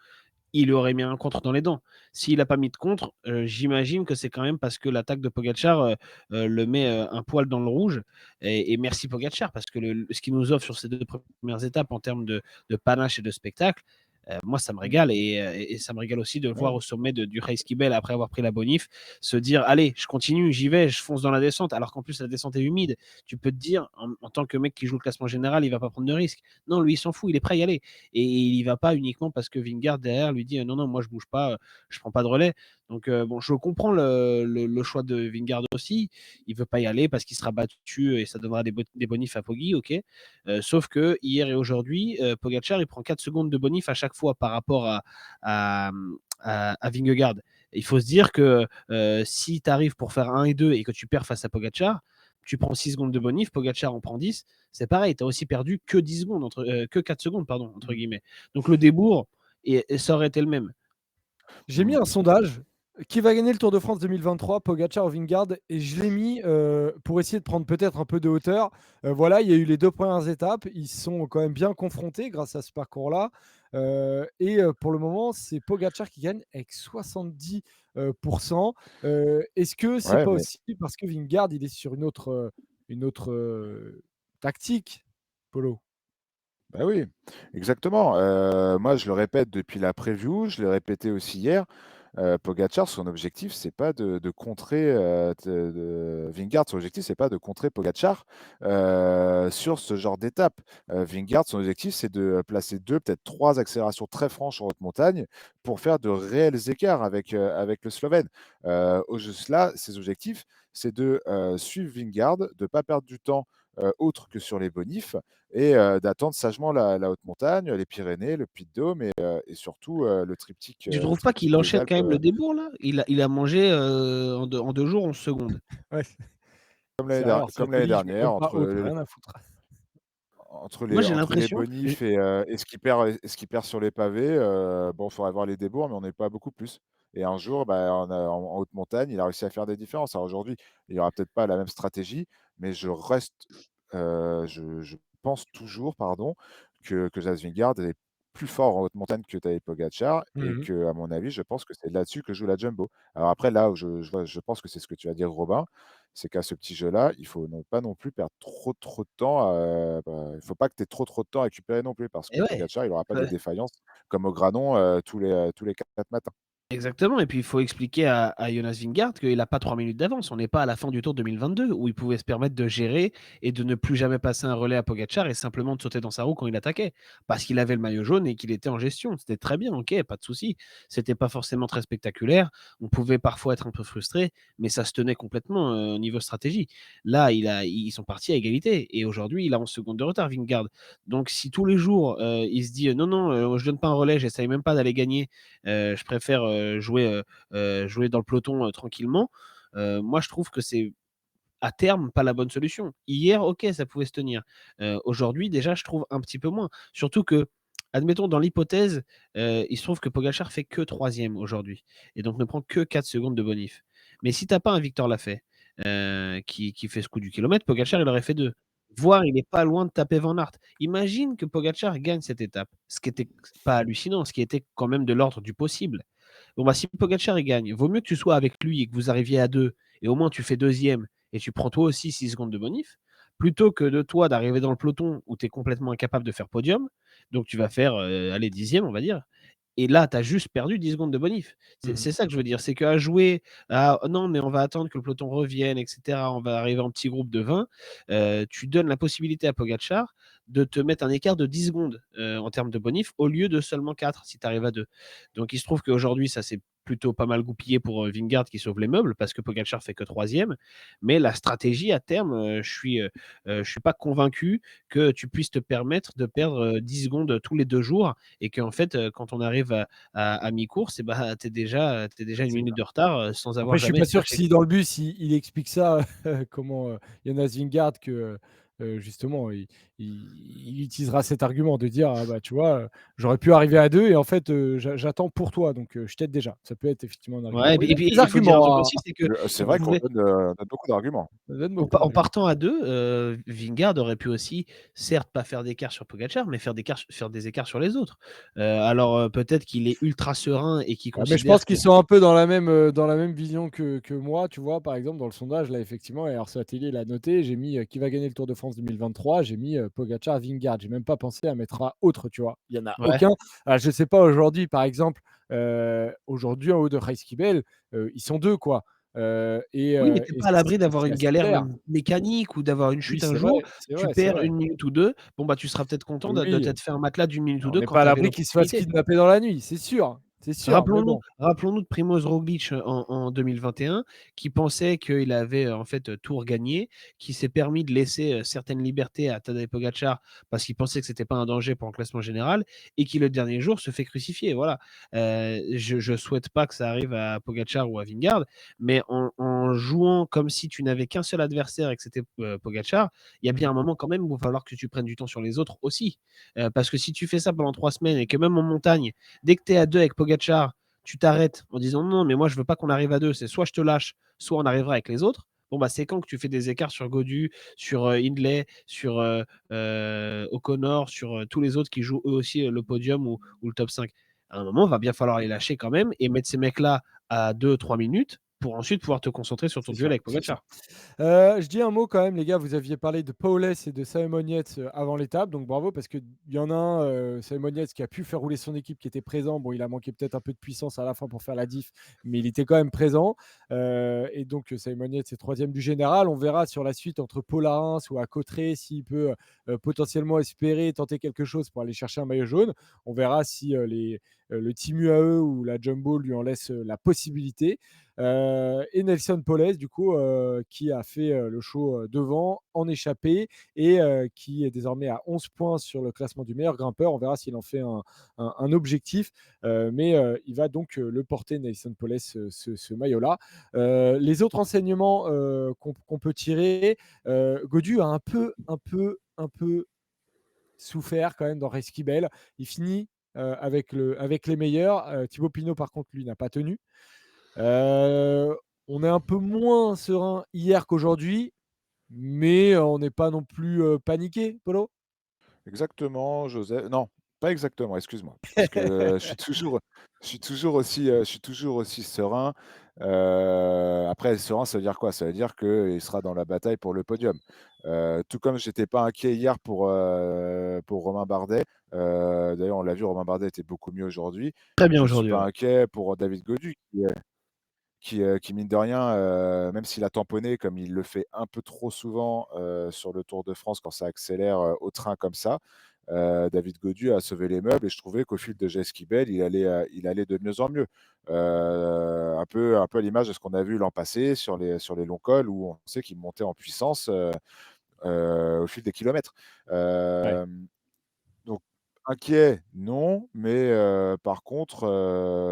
il aurait mis un contre dans les dents. S'il n'a pas mis de contre, j'imagine que c'est quand même parce que l'attaque de Pogacar le met un poil dans le rouge. Et merci Pogacar, parce que ce qu'il nous offre sur ces 2 premières étapes en termes de panache et de spectacle, moi, ça me régale. Et ça me régale aussi de le voir Ouais. au sommet du Race-Kibel après avoir pris la bonif, se dire allez, je continue, j'y vais, je fonce dans la descente, alors qu'en plus la descente est humide. Tu peux te dire, en tant que mec qui joue le classement général, il va pas prendre de risque. Non, lui, il s'en fout, il est prêt à y aller. Et il y va pas uniquement parce que Vingegaard derrière lui dit non, non, moi je bouge pas, je prends pas de relais. Donc bon, je comprends le choix de Vingegaard aussi. Il veut pas y aller parce qu'il sera battu et ça donnera des bonifs à Poggi, ok. Sauf que hier et aujourd'hui, Pogacar il prend 4 secondes de bonif à chaque fois par rapport à, à Vingegaard. Il faut se dire que si tu arrives pour faire 1 et 2 et que tu perds face à Pogacar, tu prends 6 secondes de bonif, Pogacar en prend 10, c'est pareil, tu as aussi perdu que 10 secondes, que 4 secondes, pardon, entre Mmh. guillemets. Donc le débours, et ça aurait été le même. J'ai mis Mmh. un sondage. Qui va gagner le Tour de France 2023, Pogacar ou Vingegaard? Et je l'ai mis pour essayer de prendre peut-être un peu de hauteur. Voilà, il y a eu les 2 premières étapes. Ils sont quand même bien confrontés grâce à ce parcours-là. Pour le moment, c'est Pogacar qui gagne avec 70%. Est-ce que c'est Ouais, pas mais aussi parce que Vingegaard, il est sur une autre tactique, Polo? bah, oui, exactement. Moi, je le répète depuis la preview, je l'ai répété aussi hier, Pogacar, son objectif, c'est pas de contrer, Vingegaard, son objectif, c'est pas de contrer Pogacar, sur ce genre d'étape. Vingegaard, son objectif, c'est de placer 2, peut-être 3 accélérations très franches en haute montagne pour faire de réels écarts avec le Slovène. Au juste là, ses objectifs, c'est de, suivre Vingegaard, de pas perdre du temps, autre que sur les bonifs et d'attendre sagement la haute montagne, les Pyrénées, le Puy-de-Dôme et surtout, Tu le trouves pas qu'il triptyque des enchaîne Alpes, quand même le débours là? Il a mangé en 2 jours 11 secondes. Ouais, c'est la comme l'année folie, je mets dernière même pas haute, rien à foutre. Moi j'ai entre les l'impression bonifs et ce qu'il perd sur les pavés, bon, il faudrait voir les débours, mais on n'est pas beaucoup plus et un jour, bah, en haute montagne, il a réussi à faire des différences. Alors aujourd'hui, il y aura peut-être pas la même stratégie, mais je pense toujours, pardon, que Jazz Vingegaard est plus fort en haute montagne que Tadej Pogacar et Mmh. qu'à mon avis, je pense que c'est là-dessus que joue la Jumbo. Alors après, là où je pense que c'est ce que tu vas dire, Robin, c'est qu'à ce petit jeu-là, il faut pas non plus perdre trop de temps, il faut pas que tu aies trop de temps à récupérer non plus parce Et que ouais, Pogacar, il aura pas des ouais. défaillances comme au Granon, tous les 4 matins. Exactement, et puis il faut expliquer à Jonas Vingegaard qu'il a pas 3 minutes d'avance. On n'est pas à la fin du Tour 2022 où il pouvait se permettre de gérer et de ne plus jamais passer un relais à Pogacar et simplement de sauter dans sa roue quand il attaquait. Parce qu'il avait le maillot jaune et qu'il était en gestion. C'était très bien, OK, pas de souci. C'était pas forcément très spectaculaire. On pouvait parfois être un peu frustré, mais ça se tenait complètement, au niveau stratégie. Là, ils sont partis à égalité et aujourd'hui, il a 11 secondes de retard, Vingegaard. Donc si tous les jours, il se dit: «Non, non, je donne pas un relais, j'essaye même pas d'aller gagner, je préfère jouer dans le peloton tranquillement. Moi, je trouve que c'est à terme pas la bonne solution. Hier, OK, ça pouvait se tenir. Aujourd'hui, déjà, je trouve un petit peu moins. Surtout que, admettons, dans l'hypothèse, il se trouve que Pogacar fait que troisième aujourd'hui et donc ne prend que 4 secondes de bonif. Mais si tu as pas un Victor Lafay, qui fait ce coup du kilomètre, Pogacar, il aurait fait 2. Voire, il est pas loin de taper Van Aert. Imagine que Pogacar gagne cette étape, ce qui était pas hallucinant, ce qui était quand même de l'ordre du possible. Bon, bah, si Pogacar il gagne, vaut mieux que tu sois avec lui et que vous arriviez à 2 et au moins tu fais deuxième et tu prends toi aussi 6 secondes de bonif, plutôt que de toi d'arriver dans le peloton où tu es complètement incapable de faire podium. Donc tu vas faire, allez 10e on va dire et là tu as juste perdu 10 secondes de bonif. C'est Mmh. c'est ça que je veux dire, c'est qu'à jouer à: «Non mais on va attendre que le peloton revienne et cetera, on va arriver en petit groupe de 20», tu donnes la possibilité à Pogacar de te mettre un écart de 10 secondes, en termes de bonif au lieu de seulement 4 si tu arrives à 2. Donc il se trouve qu'aujourd'hui, ça s'est plutôt pas mal goupillé pour, Vingegaard qui sauve les meubles parce que Pogacar fait que troisième. Mais la stratégie à terme, je suis pas convaincu que tu puisses te permettre de perdre, 10 secondes tous les 2 jours et qu'en fait, quand on arrive à mi-course et bah, tu es déjà 1 C'est minute de retard, sans avoir Après, je suis jamais pas été sûr que lâché. si dans le bus, il explique ça, comment, Jonas Vingegaard que, justement il utilisera cet argument de dire: «Ah bah, tu vois, j'aurais pu arriver à 2 et en fait, j'attends pour toi donc je t'aide déjà». Ça peut être effectivement un Ouais argument. Il et a puis des il faut dire un truc arguments, hein, aussi, c'est que C'est il vrai qu'on pouvait donne beaucoup d'arguments. ça donne En beaucoup pa en d'arguments. partant à 2, Vingegaard aurait pu aussi, certes, pas faire d'écart sur Pogacar, mais faire des écarts sur les autres. Alors, peut-être qu'il est ultra serein et qu'il Ouais, mais je considère pense que qu'ils sont un peu dans la même vision que moi, tu vois? Par exemple, dans le sondage, là, effectivement, et Satellier l'a noté, j'ai mis, qui va gagner le Tour de France 2023, j'ai mis, Pogacar, Vingegaard. J'ai même pas pensé à mettre à autre, tu vois? Il y en a ouais. aucun. Je sais pas aujourd'hui, par exemple, aujourd'hui en haut de Raikkonen, ils sont 2 quoi, Oui, mais tu es et pas à l'abri c'est d'avoir une assez galère clair. même mécanique ou d'avoir une Oui, chute un jour. c'est Tu vrai, c'est perds vrai. 1 minute ou 2. Bon, bah, tu seras peut-être content de Oui, t'être fait un matelas d'1 minute ou on 2 n'est quand pas à tu avais l'abri qu'ils se fassent l'opportunité. kidnapper dans la nuit, c'est sûr, mais bon. Rappelons-nous de Primoz Roglic en 2021 qui pensait qu'il avait, en fait, tout regagné, qui s'est permis de laisser, certaines libertés à Tadej Pogacar parce qu'il pensait que c'était pas un danger pour un classement général et qui, le dernier jour, se fait crucifier, voilà. Je souhaite pas que ça arrive à Pogacar ou à Vingegaard, mais en jouant comme si tu n'avais qu'un seul adversaire et que c'était, Pogacar, il y a bien un moment quand même où il va falloir que tu prennes du temps sur les autres aussi. Parce que si tu fais ça pendant 3 semaines et que même en montagne, dès que tu es à 2 avec Pogacar, tu t'arrêtes en disant non, mais moi je veux pas qu'on arrive à 2, c'est soit je te lâche, soit on arrivera avec les autres. Bon, bah, c'est quand que tu fais des écarts sur Godu, sur Hindley, sur O'Connor, sur tous les autres qui jouent eux aussi le podium ou le top 5. À un moment, il va bien falloir les lâcher quand même et mettre ces mecs-là à 2-3 minutes pour ensuite pouvoir te concentrer sur ton C'est duel sûr, avec c'est sûr. Pogacar. Je dis un mot quand même, les gars, vous aviez parlé de Paul et de Simon Yates avant l'étape, donc bravo parce qu'il y en a un, Simon Yates, qui a pu faire rouler son équipe, qui était présent. Bon, il a manqué peut-être un peu de puissance à la fin pour faire la diff, mais il était quand même présent. Et donc, Simon Yates est troisième du général. On verra sur la suite entre Paul Arens ou à Cauterets s'il peut potentiellement espérer tenter quelque chose pour aller chercher un maillot jaune. On verra si le Team UAE ou la Jumbo lui en laisse la possibilité. Et Nelson Poles, du coup, qui a fait le show devant, en échappé, et qui est désormais à 11 points sur le classement du meilleur grimpeur. On verra s'il en fait un objectif, mais il va donc le porter, Nelson Poles, ce maillot-là. Les autres enseignements qu'on peut tirer, Godu a un peu souffert quand même dans Resquibel. Il finit avec les meilleurs. Thibaut Pinot, par contre, lui, n'a pas tenu. On est un peu moins serein hier qu'aujourd'hui, mais on n'est pas non plus paniqué, Polo. Exactement, Joseph. Non, Pas exactement, excuse-moi. Parce que je suis toujours aussi serein. Après serein, ça veut dire quoi? Ça veut dire qu'il sera dans la bataille pour le podium. Tout comme j'étais pas inquiet hier pour Romain Bardet. D'ailleurs, on l'a vu, Romain Bardet était beaucoup mieux aujourd'hui. Très bien Je ne suis aujourd'hui, pas ouais. inquiet pour David Gaudu qui mine de rien, même s'il a tamponné comme il le fait un peu trop souvent, sur le Tour de France quand ça accélère, au train comme ça, David Gaudu a sauvé les meubles et je trouvais qu'au fil de Jesquibel, il allait de mieux en mieux. Un peu à l'image de ce qu'on a vu l'an passé sur les longs cols où on sait qu'il montait en puissance, au fil des kilomètres. Ouais, Donc inquiet, non, mais par contre,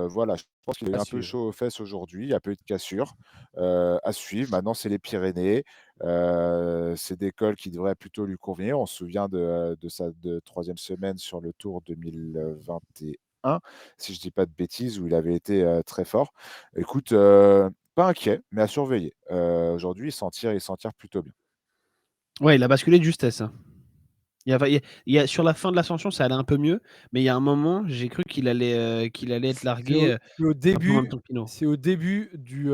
voilà, je pense qu'il a eu à un peu suivre. chaud aux fesses aujourd'hui, il y a peu eu de cassure, à suivre. Maintenant, c'est les Pyrénées, c'est des cols qui devraient plutôt lui convenir. On se souvient de sa 3e semaine sur le Tour 2021, si je dis pas de bêtises, où il avait été, très fort. Écoute, pas inquiet, mais à surveiller. Aujourd'hui, il s'en tire plutôt bien. Ouais, il a basculé de justesse, hein. Il y a sur la fin de l'ascension, ça allait un peu mieux, mais il y a un moment, j'ai cru qu'il allait être largué, C'est au un peu en même début temps que Pinot. c'est au début du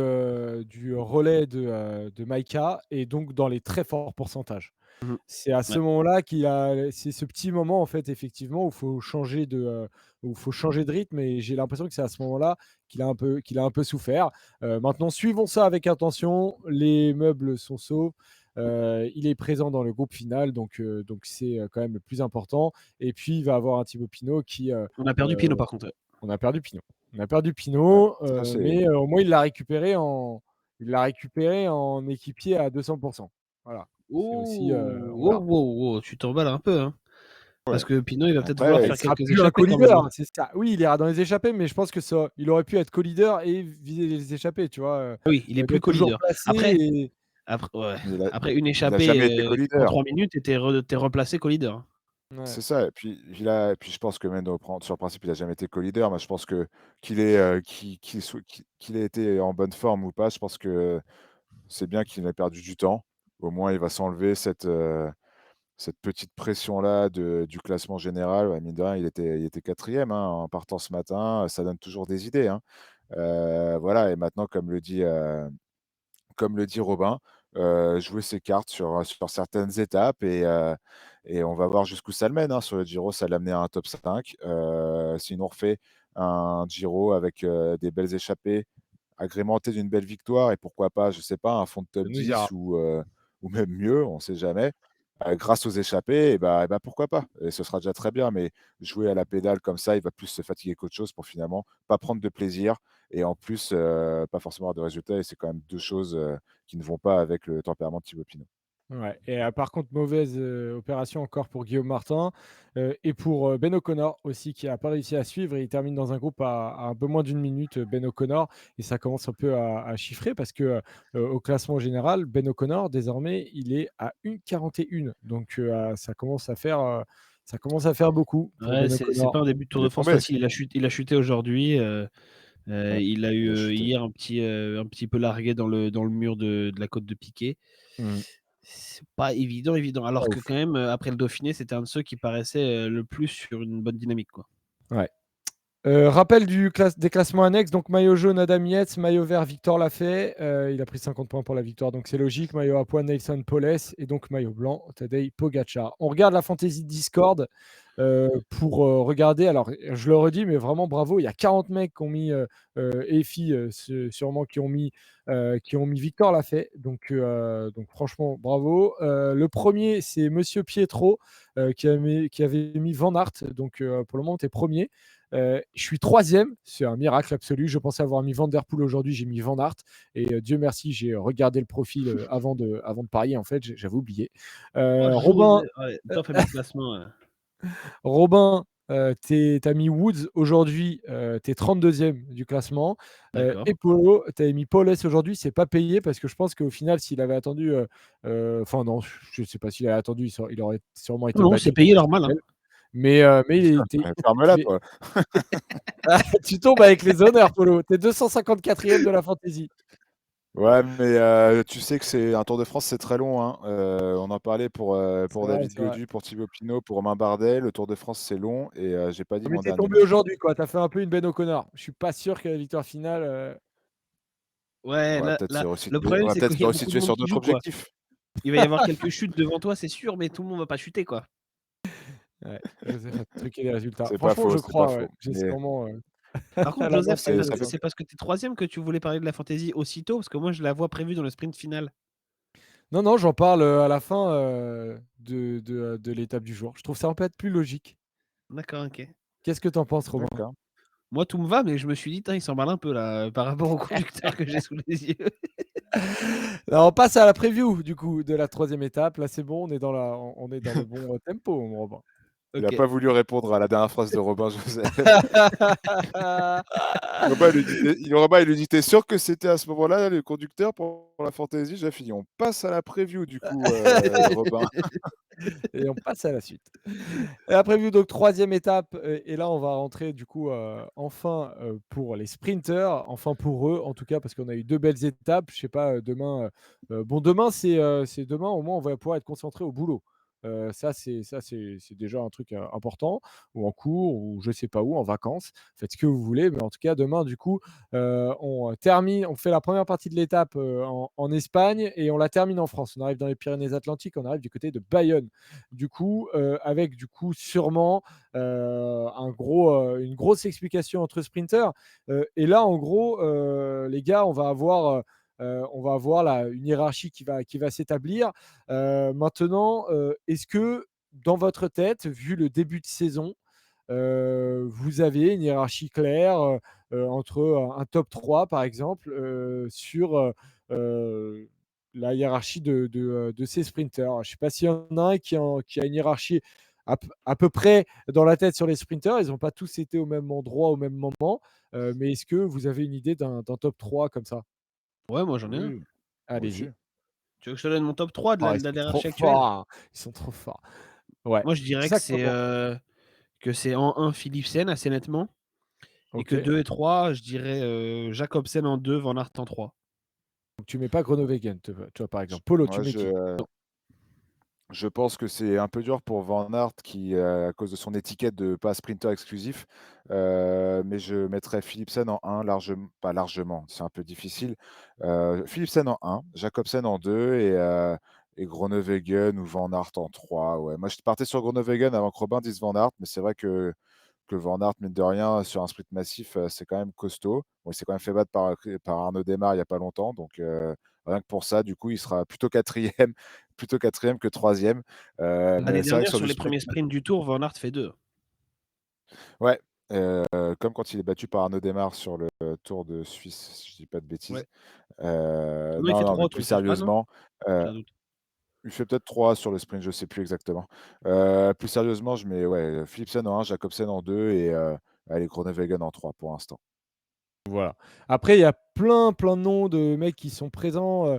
relais de Maïka et donc dans les très forts pourcentages. Mmh. C'est à ce Ouais. moment-là c'est ce petit moment en fait effectivement où il faut changer de rythme et j'ai l'impression que c'est à ce moment-là qu'il a un peu souffert. Maintenant suivons ça avec attention, les meubles sont saufs, il est présent dans le groupe final donc c'est, quand même le plus important et puis il va avoir un Thibaut Pinot qui, On a perdu Pinot heu par contre, ouais. on a perdu Pinot. On a perdu Ouais, Pinot, ça c'est mais au moins il l'a récupéré en équipier à 200. Voilà. C'est aussi, Oh! voilà. Wow, wow, wow, tu t'emballes un peu, hein. Parce ouais. que Pinot, il va peut-être vouloir Bah, Après il faire sera quelques plus un échappées quand même, hein. co-leader, c'est ça. Oui, il ira dans les échappées, mais je pense que ça il aurait pu être co-leader et viser les échappées, tu vois? Ah oui, il est plus D'être toujours co-leader. placé Après et après ouais, il a après une il a jamais été échappée, en co-leader. 3 minutes et tu es replacé co-leader, hein. ouais. C'est ça et puis je pense que même sur le principe, il a jamais été co-leader, mais je pense que qu'il ait été en bonne forme ou pas, je pense que c'est bien qu'il ait perdu du temps. Au moins, il va s'enlever cette petite pression-là du classement général. Ouais, mine de rien, il était 4e, hein, en partant ce matin, ça donne toujours des idées, hein. Voilà et maintenant comme le dit Robin, jouer ses cartes sur certaines étapes et on va voir jusqu'où ça le mène, hein. Sur le Giro, ça l'a amené à un top 5. Si nous refait un Giro avec, des belles échappées, agrémenté d'une belle victoire et pourquoi pas, je sais pas, un fond de Ça top nous ira. 10 ou même mieux, on ne sait jamais. Grâce aux échappées et bah, pourquoi pas? Et ce sera déjà très bien, mais jouer à la pédale comme ça, il va plus se fatiguer qu'autre chose pour finalement pas prendre de plaisir et en plus, pas forcément avoir de résultats et c'est quand même 2 choses, qui ne vont pas avec le tempérament de Thibaut Pinot. Ouais et par contre, mauvaise, opération encore pour Guillaume Martin, et pour, Ben O'Connor aussi qui a pas réussi à suivre et il termine dans un groupe à un peu moins d'une minute, Ben O'Connor et ça commence un peu à chiffrer parce que, au classement général, Ben O'Connor désormais, il est à 1:41 donc ça commence à faire beaucoup pour Ouais, Ben c'est O'Connor. pas un début de Tour Il de est France tombé. facile. Il a chuté aujourd'hui, Ouais, il a eu, il a chuté. hier un petit peu largué dans le mur de la côte de Piquet. Mmh. C'est pas évident, évident. Pas Alors que ouf. quand même, après le Dauphiné, c'était un de ceux qui paraissait, le plus sur une bonne dynamique, quoi. Ouais. Rappel des classements annexes, donc maillot jaune Adam Yates, maillot vert Victor Lafay, il a pris 50 points pour la victoire, donc c'est logique. Maillot à pois Nelson Poles et donc maillot blanc Tadej Pogacar. On regarde la Fantasy Discord pour regarder, alors je le redis, mais vraiment bravo, il y a 40 mecs qui ont mis, et filles sûrement qui ont mis Victor Lafay, donc franchement bravo. Le premier c'est Monsieur Pietro qui avait mis Van Aert, donc pour le moment tu es premier. Je suis troisième, c'est un miracle absolu. Je pensais avoir mis Van Der Poel aujourd'hui, j'ai mis Van Aert. Et Dieu merci, j'ai regardé le profil avant de parier. En fait, j'avais oublié. Oh Robin, José, ouais, top fait bien le classement, Robin, t'as mis Woods aujourd'hui, t'es 32e du classement. d'accord. Et Polo, t'avais mis Paul aujourd'hui, c'est pas payé parce que je pense qu'au final, s'il avait attendu, enfin non, je sais pas s'il avait attendu, il aurait sûrement été Non, c'est battu par payé normal, hein. Gisbert. Mais Ferme-la, toi. tu tombes avec les honneurs, Polo. Tu es 254e de la fantasy. Ouais, mais tu sais que c'est un Tour de France, c'est très long, hein. On en parlait C'est pour vrai, David c'est vrai. Gaudu, pour Thibaut Pinot, pour Romain Bardet. Le Tour de France, c'est long et j'ai pas dit Ah, mais mon tu dernier tombé mot. aujourd'hui, quoi. Tu as fait un peu une Ben O'Connor. Je suis pas sûr que la victoire finale, Ouais, le On problème, va c'est peut-être qu'il se y a beaucoup de resituer monde sur qui d'autres joue, quoi. objectifs. Il va y avoir quelques chutes devant toi, c'est sûr, mais tout le monde va pas chuter, quoi. ouais, Joseph a truqué les résultats. C'est pas Franchement, faux, je c'est pas crois, ouais. faux. J'ai Mais sûrement, Par contre, la main Joseph, sur c'est ça l'épaule. fait c'est parce que tu es 3e que tu voulais parler de la fantaisie aussitôt? Parce que moi, je la vois prévue dans le sprint final. Non, non, j'en parle, à la fin, de l'étape du jour. Je trouve ça un peu être plus logique. D'accord, OK. Qu'est-ce que tu en penses, Romain? d'accord. Moi, tout me va, mais je me suis dit: «Tain, il s'emballe un peu là, par rapport au conducteur que j'ai sous les yeux». Alors, on passe à la preview, du coup, de la 3e étape. Là, c'est bon, on est dans le bon, tempo, mon Romain. Il a OK. pas voulu répondre à la dernière phrase de Robin Joseph. Robin, il lui dit: «Tu es sûr que c'était à ce moment-là, le conducteur pour la fantaisie?» J'ai fini. On passe à la preview du coup, Robin. Et on passe à la suite. Et la preview, donc 3e étape, et là, on va rentrer du coup, enfin, pour les sprinters, enfin pour eux, en tout cas, parce qu'on a eu 2 belles étapes. Je sais pas, demain, bon, demain, c'est demain, au moins, on va pouvoir être concentré au boulot. Ça, c'est déjà un truc, important, ou en cours, ou je sais pas où, en vacances. Faites ce que vous voulez, mais en tout cas, demain, du coup, on fait la première partie de l'étape, en Espagne, et on la termine en France. On arrive dans les Pyrénées-Atlantiques, on arrive du côté de Bayonne. Du coup, avec du coup sûrement, une grosse explication entre sprinters. Et là, en gros, les gars, on va avoir là une hiérarchie qui va s'établir. Maintenant, est-ce que dans votre tête, vu le début de saison, vous avez une hiérarchie claire, entre un top 3 par exemple, sur, la hiérarchie de ces sprinters. Je ne sais pas s'il y en a un qui a une hiérarchie à peu près dans la tête sur les sprinters. Ils n'ont pas tous été au même endroit au même moment, mais est-ce que vous avez une idée d'un top 3 comme ça? Ouais, moi, j'en ai un. Oui, moi aussi. Allez-y. Tu veux que je te donne mon top 3 de Oh, la ils de la sont trop hiérarchie actuelle? forts! Ils sont trop forts. Ouais, Moi, je dirais exactement. que c'est en 1 Philipsen assez nettement, et que OK. 2 et 3, je dirais, Jacobsen en 2, Van Aert en 3. Donc tu mets pas Groenewegen, tu vois, par exemple. Polo, tu Moi, mets qui? je pense que c'est un peu dur pour Van Aert qui, à cause de son étiquette de pas sprinter exclusif, mais je mettrais Philipsen en 1 pas largement, c'est un peu difficile. Philipsen en 1, Jacobsen en 2 et Groenewegen ou Van Aert en 3. Ouais, moi je partais sur Groenewegen avant que Robin dise Van Aert, mais c'est vrai que Van Aert, mine de rien, sur un sprint massif, c'est quand même costaud. Bon, il s'est quand même fait battre par Arnaud Démare il y a pas longtemps, donc rien que pour ça, du coup, il sera plutôt quatrième, plutôt quatrième que troisième. L'année Mais c'est vrai que dernière, sur sur du les sprint premiers sprints du Tour, Van Aert fait 2. ouais, comme quand il est battu par Arnaud Démare sur le Tour de Suisse, si je dis pas de Ouais. bêtises. Non, il Non, fait non, 3 mais au Tour plus de Suisse. Ah non? sérieusement, J'ai heu, un doute. il fait peut-être 3 sur le sprint, je sais plus exactement. Plus sérieusement, je mets, ouais, Philipsen en 1, Jacobsen en 2 et allez, Groenewegen en 3 pour l'instant. Voilà. Après, il y a plein de noms de mecs qui sont présents.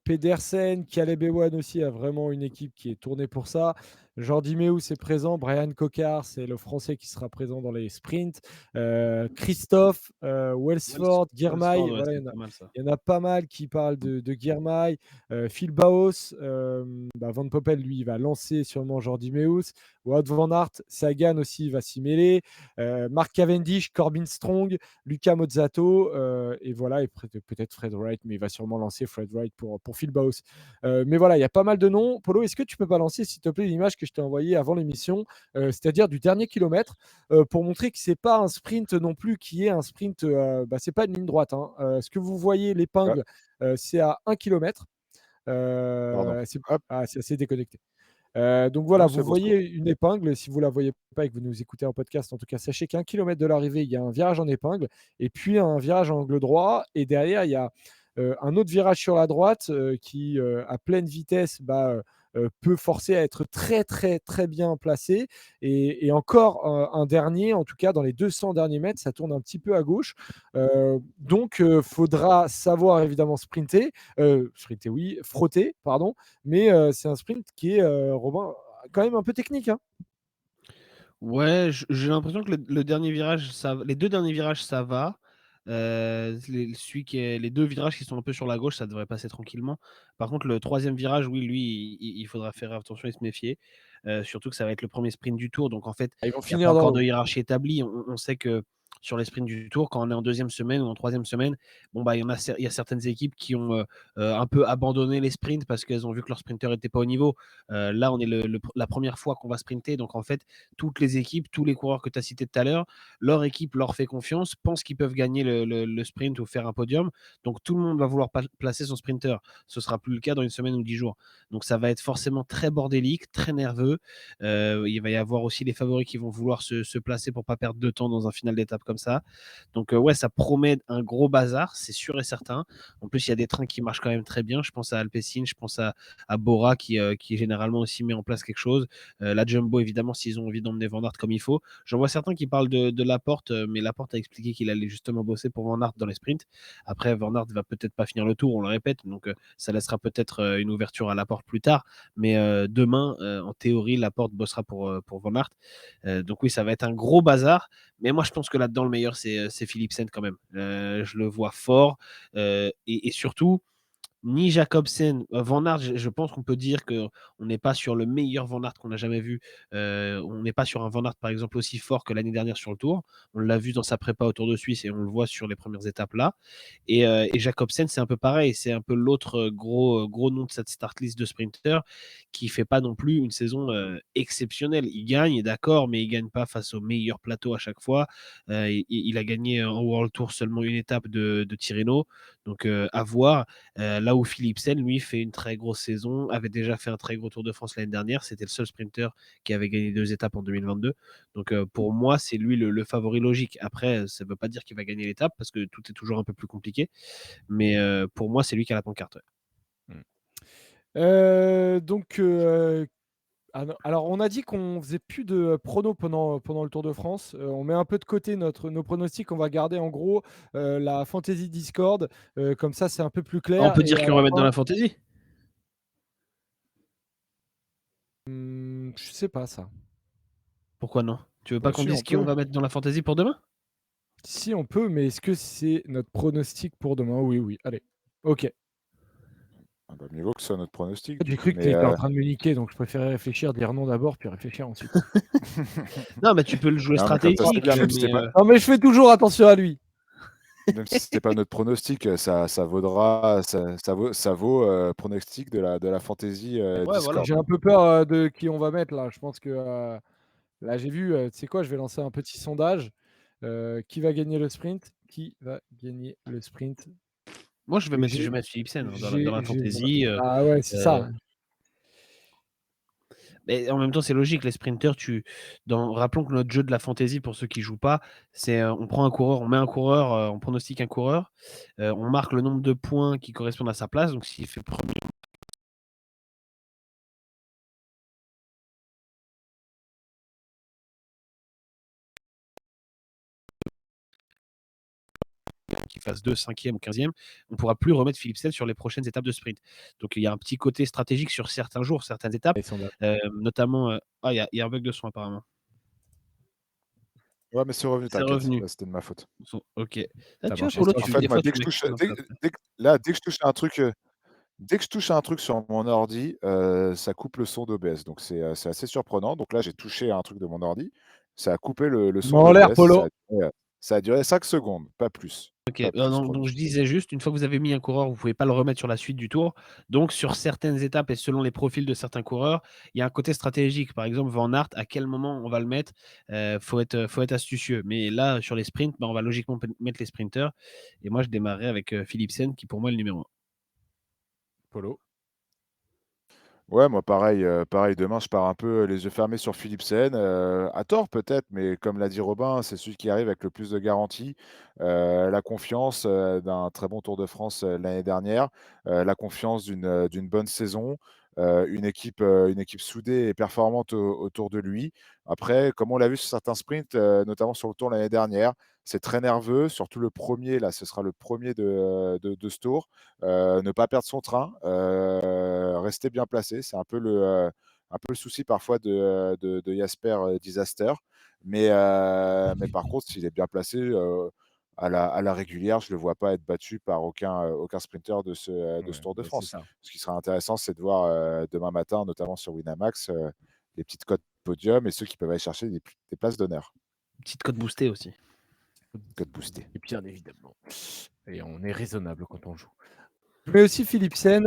Pedersen, Caleb Ewan aussi a vraiment une équipe qui est tournée pour ça. Jordi Meeus est présent. Brian Cocard, c'est le Français qui sera présent dans les sprints. Christophe, Welsford, Welsford, Girmay. ouais, Voilà, c'est pas mal ça. il y en a pas mal qui parlent de Girmay. Phil Baos, Van Poppel, lui, il va lancer sûrement Jordi Meeus. Wout Van Aert, Sagan aussi va s'y mêler. Mark Cavendish, Corbin Strong, Luca Mozzato, et voilà, et peut-être Fred Wright, mais il va sûrement lancer Fred Wright pour Phil Baos. Mais voilà, il y a pas mal de noms. Polo, est-ce que tu peux balancer, s'il te plaît, l'image que je t'ai envoyée avant l'émission, c'est-à-dire du dernier kilomètre, pour montrer que c'est pas un sprint non plus qui est un sprint, c'est pas une ligne droite, hein. Ce que vous voyez, Ah, l'épingle, c'est à 1 kilomètre. pardon. C'est Hop, c'est assez déconnecté. Donc voilà, non, vous c'est bon, c'est voyez bon. une épingle. Si vous ne la voyez pas et que vous nous écoutez en podcast, en tout cas, sachez qu'à 1 kilomètre de l'arrivée, il y a un virage en épingle et puis un virage en angle droit. Et derrière, il y a un autre virage sur la droite qui, à pleine vitesse, peut forcer à être très bien placé. Et encore un dernier, en tout cas dans les 200 derniers mètres, ça tourne un petit peu à gauche. Donc, faudra savoir évidemment sprinter, oui, frotter, pardon, mais c'est un sprint qui est, Robin, quand même un peu technique, hein. Ouais, j'ai l'impression que le dernier virage, ça les 2 derniers virages, ça va. Les 2 virages qui sont un peu sur la gauche, ça devrait passer tranquillement. Par contre, le troisième virage, oui, lui, il faudra faire attention et se méfier. Surtout que ça va être le premier sprint du tour. Donc en fait, Ah, ils vont il y a pas finir dans encore de l'eau. hiérarchie établie. On sait que sur les sprints du tour, quand on est en deuxième semaine ou en troisième semaine, bon, bah, il y a certaines équipes qui ont un peu abandonné les sprints parce qu'elles ont vu que leur sprinter n'était pas au niveau. Là, on est la première fois qu'on va sprinter. Donc en fait, toutes les équipes, tous les coureurs que tu as cités tout à l'heure, leur équipe leur fait confiance, pense qu'ils peuvent gagner le sprint ou faire un podium. Donc tout le monde va vouloir placer son sprinter. Ce sera plus le cas dans une semaine ou 10 jours. Donc ça va être forcément très bordélique, très nerveux. Il va y avoir aussi les favoris qui vont vouloir se placer pour pas perdre de temps dans un final d'étape comme ça. Donc ouais, ça promet un gros bazar, c'est sûr et certain. En plus, il y a des trains qui marchent quand même très bien. Je pense à Alpecin, je pense à Bora qui généralement aussi met en place quelque chose. La Jumbo, évidemment, s'ils ont envie d'emmener Van Aert comme il faut. J'en vois certains qui parlent de Laporte, mais Laporte a expliqué qu'il allait justement bosser pour Van Aert dans les sprints. Après, Van Aert va peut-être pas finir le tour, on le répète, donc ça laissera peut-être une ouverture à Laporte plus tard. Mais demain, en théorie, Laporte bossera pour Van Aert. Donc oui, ça va être un gros bazar. Mais moi, je pense que là-dedans, le meilleur, c'est Philipsen quand même. Je le vois fort. Et surtout, ni Jacobsen, Van Aert, je pense qu'on peut dire qu'on n'est pas sur le meilleur Van Aert qu'on a jamais vu. On n'est pas sur un Van Aert, par exemple, aussi fort que l'année dernière sur le Tour. On l'a vu dans sa prépa au Tour de Suisse et on le voit sur les premières étapes là. Et Jacobsen, c'est un peu pareil. C'est un peu l'autre gros nom de cette start list de sprinter qui fait pas non plus une saison exceptionnelle. Il gagne, d'accord, mais il gagne pas face au meilleur plateau à chaque fois. Il a gagné en World Tour seulement une étape de Tirreno. Donc à voir. Là où Philipsen, lui, fait une très grosse saison, avait déjà fait un très gros Tour de France l'année dernière. C'était le seul sprinter qui avait gagné 2 étapes en 2022. Donc pour moi, c'est lui le favori logique. Après, ça ne veut pas dire qu'il va gagner l'étape parce que tout est toujours un peu plus compliqué. Mais pour moi, c'est lui qui a la pancarte. Ouais. Donc, alors, on a dit qu'on faisait plus de pronos pendant le Tour de France. On met un peu de côté nos pronostics. On va garder en gros la Fantasy Discord. Comme ça, c'est un peu plus On clair. peut Et dire à qu'on la va mettre dans fin, la fantaisie. je sais pas ça. Pourquoi non? Tu veux pas Bah, qu'on si, on dise qui on peut. va mettre dans la fantaisie pour demain? Si, on peut, mais est-ce que c'est notre pronostic pour demain? Oui, oui. Allez. Ok. Ah bah, mieux vaut que ce soit notre pronostic, du J'ai coup. cru que tu étais en train de me niquer, donc je préférais réfléchir, dire non d'abord, puis réfléchir ensuite. Non, mais tu peux le jouer Non, mais comme ça, c'est stratégique. bien, même si c'est Mais pas, Non, mais je fais toujours attention à lui. même si c'était pas notre pronostic, ça vaudra, ça vaut pronostic de la fantasy ouais, voilà. Discord. J'ai un peu peur de qui on va mettre là. Je pense que là, j'ai vu, tu sais quoi, je vais lancer un petit sondage. Qui va gagner le sprint? Qui va gagner le sprint? Moi, Et je vais mettre Philipsen hein, dans la voilà. fantaisie. Ah ouais, c'est Euh, ça. Mais en même temps, c'est logique. Les sprinters, rappelons que notre jeu de la fantasy, pour ceux qui jouent pas, c'est on prend un coureur, on met un coureur, on pronostique un coureur, on marque le nombre de points qui correspondent à sa place. Donc, s'il fait premier, qu'il fasse 2, 5e ou 15e, on ne pourra plus remettre Philipsen sur les prochaines étapes de sprint. Donc, il y a un petit côté stratégique sur certains jours, certaines étapes, Les sondages. notamment. Ah, il y a un bug de son apparemment. Ouais, mais c'est revenu, C'est t'inquiète. revenu. Là, c'était de ma faute. Ok. Ah, Ça tu vois, marchait Polo, sur En le fait, des moi, fois, tu m'excuses un peu. dès que je touche à un truc, dès que je touche à un truc sur mon ordi, ça coupe le son d'OBS. Donc c'est assez surprenant. Donc là, j'ai touché à un truc de mon ordi, ça a coupé le Tu m'as son en l'air, d'OBS. Polo. Ça a duré 5 secondes, pas plus. Ok, Pas plus, donc promis. je disais juste, une fois que vous avez mis un coureur, vous ne pouvez pas le remettre sur la suite du tour. Donc sur certaines étapes et selon les profils de certains coureurs, il y a un côté stratégique. Par exemple, Van Aert, à quel moment on va le mettre? Faut être astucieux. Mais là, sur les sprints, on va logiquement mettre les sprinters. Et moi, je démarrerai avec Philipsen, qui pour moi est le numéro 1. Polo. Ouais, moi pareil, pareil, demain je pars un peu les yeux fermés sur Philipsen, à tort peut-être, mais comme l'a dit Robin, c'est celui qui arrive avec le plus de garanties, la confiance, d'un très bon Tour de France, l'année dernière, la confiance d'une bonne saison, une équipe soudée et performante autour de lui. Après, comme on l'a vu sur certains sprints, notamment sur le Tour l'année dernière, c'est très nerveux, surtout le premier là, ce sera le premier de ce Tour. Ne pas perdre son train, rester bien placé. C'est un peu le souci parfois de Jasper Disaster. Mais par contre, s'il est bien placé, à la régulière, je ne le vois pas être battu par aucun sprinter de ce Ouais, Tour de bah, c'est France. ça. Ce qui serait intéressant, c'est de voir demain matin, notamment sur Winamax, les petites cotes podium et ceux qui peuvent aller chercher des places d'honneur, Petite cote boostée aussi. cotes boostées. Et bien évidemment. Et on est raisonnable quand on joue. Mais aussi Philipsen,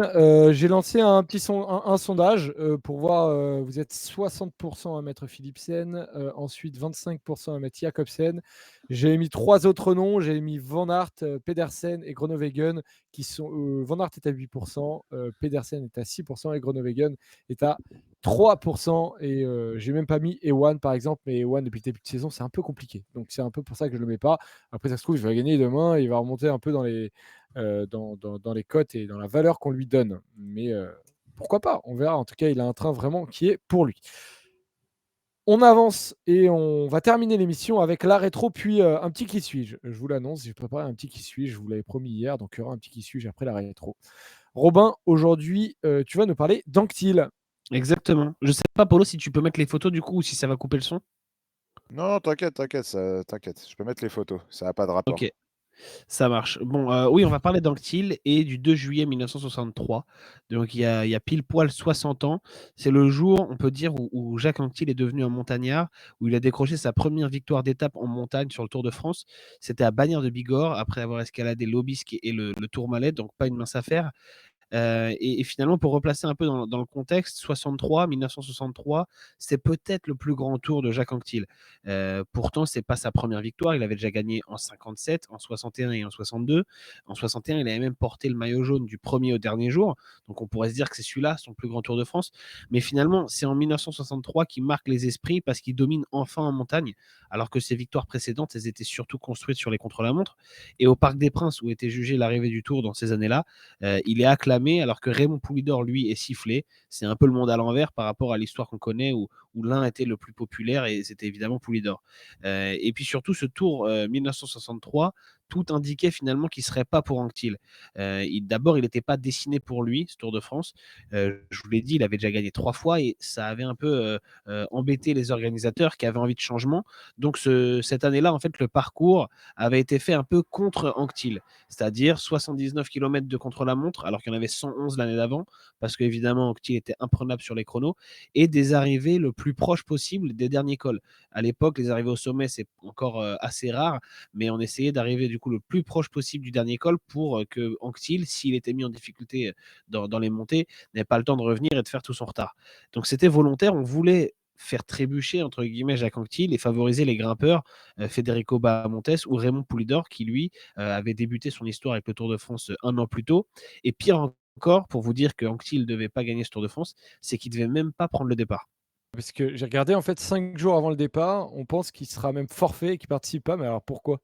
j'ai lancé un sondage pour voir, vous êtes 60% à mettre Philipsen, ensuite 25% à mettre Jacobsen. J'ai mis 3 autres noms, j'ai mis Van Aert, Pedersen et Groenewegen qui sont Van Aert est à 8%, Pedersen est à 6% et Groenewegen est à 3%. Et j'ai même pas mis Ewan par exemple, mais Ewan depuis le début de saison c'est un peu compliqué. Donc c'est un peu pour ça que je le mets pas. Après ça se trouve il va gagner demain, il va remonter un peu dans les cotes et dans la valeur qu'on lui donne. Mais pourquoi pas? On verra. En tout cas, il a un train vraiment qui est pour lui. On avance et on va terminer l'émission avec la rétro, puis un petit qui suis-je. Je vous l'annonce, j'ai préparé un petit qui suis-je. Je vous l'avais promis hier, donc il y aura un petit qui suis-je après la rétro. Robin, aujourd'hui, tu vas nous parler d'Anctil. Exactement. Je sais pas, Polo, si tu peux mettre les photos du coup ou si ça va couper le son. Non, t'inquiète, t'inquiète. Je peux mettre les photos, ça n'a pas de rapport. Ok, ça marche. Bon, oui, on va parler d'Anctil et du 2 juillet 1963. Donc, il y a pile poil 60 ans. C'est le jour, on peut dire, où Jacques Anquetil est devenu un montagnard, où il a décroché sa première victoire d'étape en montagne sur le Tour de France. C'était à Bagnères de Bigorre, après avoir escaladé l'Aubisque et le Tourmalet, donc pas une mince affaire. Et finalement, pour replacer un peu dans le contexte, 1963, c'est peut-être le plus grand tour de Jacques Anquetil. Pourtant, c'est pas sa première victoire. Il avait déjà gagné en 57, en 61 et en 62. En 61, il avait même porté le maillot jaune du premier au dernier jour. Donc, on pourrait se dire que c'est celui-là, son plus grand Tour de France. Mais finalement, c'est en 1963 qu'il marque les esprits parce qu'il domine enfin en montagne, alors que ses victoires précédentes, elles étaient surtout construites sur les contre-la-montre. Et au Parc des Princes, où était jugée l'arrivée du Tour dans ces années-là, il est acclamé alors que Raymond Poulidor, lui, est sifflé. C'est un peu le monde à l'envers par rapport à l'histoire qu'on connaît où l'un était le plus populaire et c'était évidemment Poulidor. Et puis surtout, ce Tour 1963, tout indiquait finalement qu'il ne serait pas pour Anquetil. D'abord, il n'était pas dessiné pour lui, ce Tour de France. Je vous l'ai dit, il avait déjà gagné 3 fois et ça avait un peu embêté les organisateurs qui avaient envie de changement. Donc cette année-là, en fait, le parcours avait été fait un peu contre Anquetil, c'est-à-dire 79 km de contre-la-montre, alors qu'il y en avait 111 l'année d'avant, parce qu'évidemment, Anquetil était imprenable sur les chronos, et des arrivées le plus proches possible des derniers cols. À l'époque, les arrivées au sommet, c'est encore assez rare, mais on essayait d'arriver du coup le plus proche possible du dernier col pour que Anquetil, s'il était mis en difficulté dans les montées, n'ait pas le temps de revenir et de faire tout son retard. Donc c'était volontaire, on voulait faire trébucher entre guillemets Jacques Anquetil et favoriser les grimpeurs Federico Bahamontes ou Raymond Poulidor qui lui avait débuté son histoire avec le Tour de France un an plus tôt. Et pire encore, pour vous dire que Anquetil ne devait pas gagner ce Tour de France, c'est qu'il ne devait même pas prendre le départ. Parce que j'ai regardé, en fait, 5 jours avant le départ, on pense qu'il sera même forfait et qu'il ne participe pas. Mais alors pourquoi?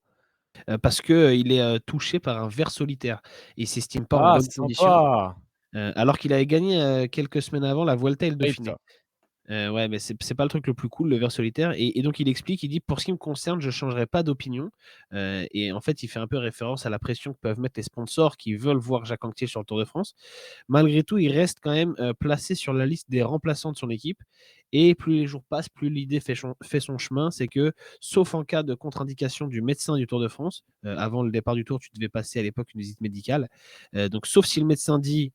Parce qu'il est touché par un ver solitaire. Il ne s'estime pas en Ah, bonne condition, sympa! alors qu'il avait gagné quelques semaines avant la Vuelta et le Sprint, Dauphiné. ça. Ouais, mais c'est pas le truc le plus cool, le ver solitaire. Et donc, il explique, il dit: «Pour ce qui me concerne, je changerai pas d'opinion». Et en fait, il fait un peu référence à la pression que peuvent mettre les sponsors qui veulent voir Jacques Anquetil sur le Tour de France. Malgré tout, il reste quand même placé sur la liste des remplaçants de son équipe. Et plus les jours passent, plus l'idée fait son chemin. C'est que, sauf en cas de contre-indication du médecin du Tour de France, avant le départ du Tour, tu devais passer à l'époque une visite médicale. Donc, sauf si le médecin dit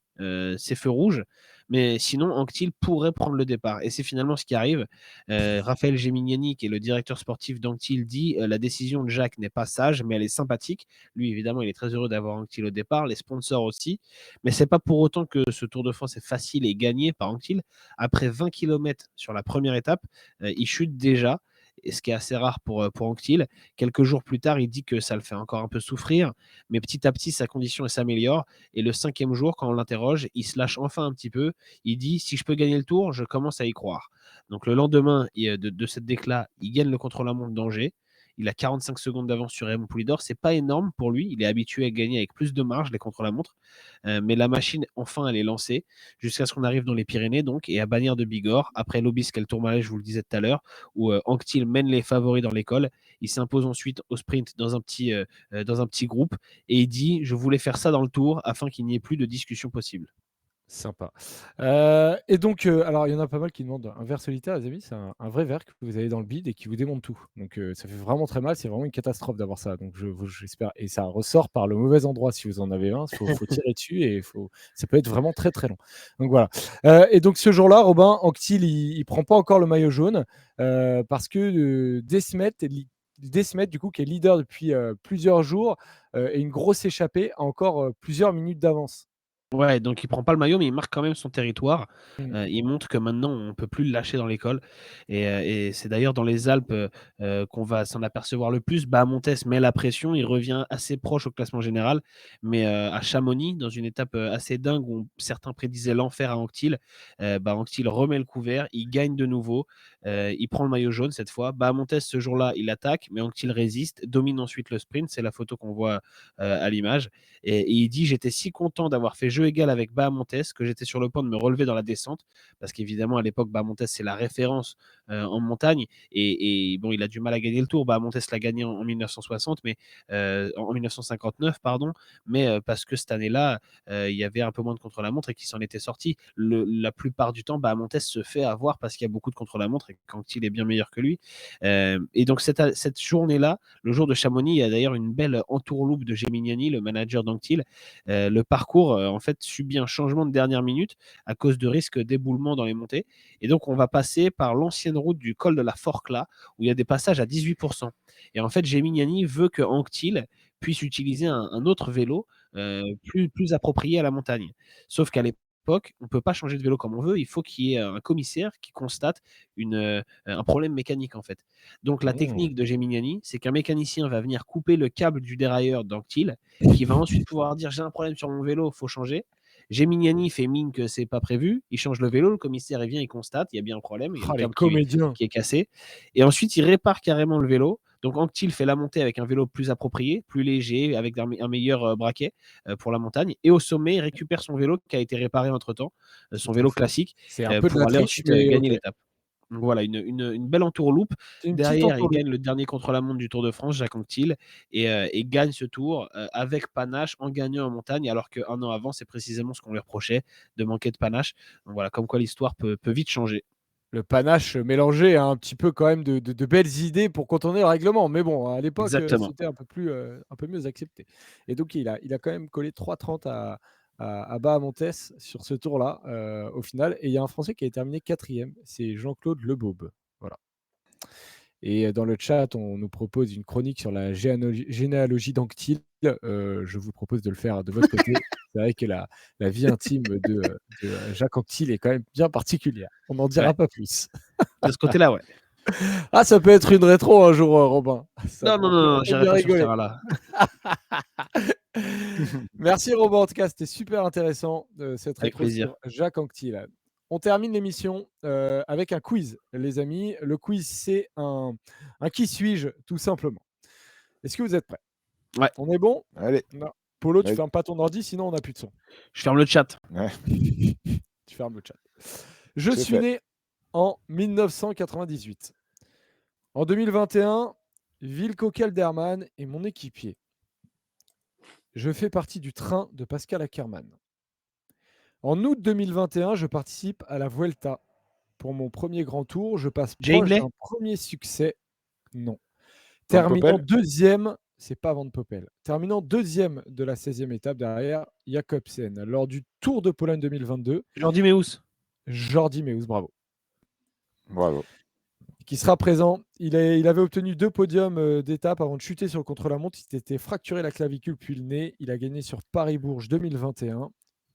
c'est feu rouge, mais sinon, Anquetil pourrait prendre le départ. Et c'est finalement ce qui arrive. Raphaël Gemignani, qui est le directeur sportif d'Anquetil, dit la décision de Jacques n'est pas sage, mais elle est sympathique. Lui, évidemment, il est très heureux d'avoir Anquetil au départ, les sponsors aussi. Mais c'est pas pour autant que ce Tour de France est facile et gagné par Anquetil. Après 20 km sur la première étape, il chute déjà. Et ce qui est assez rare pour Anquetil. Quelques jours plus tard, il dit que ça le fait encore un peu souffrir, mais petit à petit, sa condition s'améliore. Et le 5e jour, quand on l'interroge, il se lâche enfin un petit peu. Il dit: si je peux gagner le Tour, je commence à y croire. Donc le lendemain de cette déclat, il gagne le contre-la-montre d'Angers. Il a 45 secondes d'avance sur Raymond Poulidor. C'est pas énorme pour lui. Il est habitué à gagner avec plus de marge les contre-la-montre. Mais la machine, enfin, elle est lancée jusqu'à ce qu'on arrive dans les Pyrénées, donc, et à Bagnères de Bigorre. Après l'Aubisque et le Tourmalet, je vous le disais tout à l'heure, où Anquetil mène les favoris dans l'école. Il s'impose ensuite au sprint dans un petit groupe et il dit: je voulais faire ça dans le Tour afin qu'il n'y ait plus de discussion possible. Sympa. Et donc, alors il y en a pas mal qui demandent un verre solitaire, les amis. C'est un vrai verre que vous avez dans le bide et qui vous démonte tout. Donc, ça fait vraiment très mal. C'est vraiment une catastrophe d'avoir ça. Donc, j'espère. Et ça ressort par le mauvais endroit si vous en avez un. Faut tirer dessus et ça peut être vraiment très très long. Donc voilà. Et donc ce jour-là, Robin Anctil, il prend pas encore le maillot jaune parce que Desmet, du coup, qui est leader depuis plusieurs jours, et une grosse échappée a encore plusieurs minutes d'avance. Ouais, donc il prend pas le maillot, mais il marque quand même son territoire. Mm. Il montre que maintenant, on peut plus le lâcher dans l'école. Et c'est d'ailleurs dans les Alpes qu'on va s'en apercevoir le plus. Bahamontes met la pression, il revient assez proche au classement général. Mais à Chamonix, dans une étape assez dingue où certains prédisaient l'enfer à Anctil, Anctil remet le couvert, il gagne de nouveau, il prend le maillot jaune cette fois. Bahamontes, ce jour-là, il attaque, mais Anctil résiste, domine ensuite le sprint. C'est la photo qu'on voit à l'image. Et il dit: j'étais si content d'avoir fait jeu égal avec Bahamontes que j'étais sur le point de me relever dans la descente. Parce qu'évidemment, à l'époque, Bahamontes, c'est la référence en montagne. Et bon, il a du mal à gagner le tour. Bahamontes l'a gagné en 1960, mais en 1959, pardon. Mais parce que cette année-là, il y avait un peu moins de contre-la-montre et qu'il s'en était sorti. La plupart du temps, Bahamontes se fait avoir parce qu'il y a beaucoup de contre-la-montre et quand il est bien meilleur que lui. Et donc, cette journée-là, le jour de Chamonix, il y a d'ailleurs une belle entourloupe de Gemignani, le manager d'Anctil. Le parcours, en fait, subit un changement de dernière minute à cause de risques d'éboulement dans les montées. Et donc, on va passer par l'ancienne route du col de la Forclaz, où il y a des passages à 18%. Et en fait, Gemignani veut que Anctil puisse utiliser un autre vélo plus approprié à la montagne. Sauf qu'à l'époque, on ne peut pas changer de vélo comme on veut. Il faut qu'il y ait un commissaire qui constate un problème mécanique, en fait. Donc, la technique de Gemignani, c'est qu'un mécanicien va venir couper le câble du dérailleur d'Anctil, qui va ensuite pouvoir dire: j'ai un problème sur mon vélo, il faut changer. Gemignani fait mine que c'est pas prévu, il change le vélo, le commissaire vient, il constate, il y a bien un problème, il y a Ah, le les câble comédiens. qui est cassé. Et ensuite, il répare carrément le vélo. Donc Anctil fait la montée avec un vélo plus approprié, plus léger, avec un meilleur braquet pour la montagne. Et au sommet, il récupère son vélo qui a été réparé entre-temps, son vélo classique, C'est un peu de pour la aller triche, ensuite mais gagner ok. l'étape. Donc voilà, une belle entourloupe. C'est une petite Derrière, il entourloupe. gagne le dernier contre-la-montre du Tour de France, Jacques Anquetil, et gagne ce tour avec panache en gagnant en montagne, alors qu'un an avant, c'est précisément ce qu'on lui reprochait, de manquer de panache. Donc voilà, comme quoi l'histoire peut vite changer. Le panache mélangé à un petit peu quand même de belles idées pour contourner le règlement. Mais bon, à l'époque, Exactement. c'était un peu mieux accepté. Et donc, il a quand même collé 3,30 à Bahamontes sur ce tour-là, au final. Et il y a un Français qui a terminé 4e, c'est Jean-Claude Lebaube. Voilà. Et dans le chat, on nous propose une chronique sur la généalogie d'Anctil. Je vous propose de le faire de votre côté. C'est vrai que la vie intime de Jacques Anquetil est quand même bien particulière. On n'en dira Ouais. pas plus. De ce côté-là, ouais. Ah, ça peut être une rétro un jour, Robin. Non, j'irai pas sur ce terrain-là. Merci Robin, en tout cas, c'était super intéressant cette Avec rétro plaisir. sur Jacques Anquetil. On termine l'émission avec un quiz, les amis. Le quiz, c'est un qui suis-je, tout simplement. Est-ce que vous êtes prêts? Ouais. On est bon? Allez. Non. Polo, tu Allez. fermes pas ton ordi, sinon on n'a plus de son. Je ferme le chat. Ouais. Tu fermes le chat. Je C'est suis fait. né en 1998. En 2021, Wilco Kelderman est mon équipier. Je fais partie du train de Pascal Ackermann. En août 2021, je participe à la Vuelta. Pour mon premier grand tour, je passe Jay proche Hindley? d'un premier succès. Non. Van Terminant Poppel? deuxième, c'est pas Van Poppel. Terminant deuxième de la 16e étape derrière Jacobsen. Lors du Tour de Pologne 2022, Jordi Meus. Jordi Meus, bravo. Bravo. Qui sera présent. Il avait obtenu 2 podiums d'étape avant de chuter sur le contre-la-montre. Il s'était fracturé la clavicule puis le nez. Il a gagné sur Paris-Bourges 2021.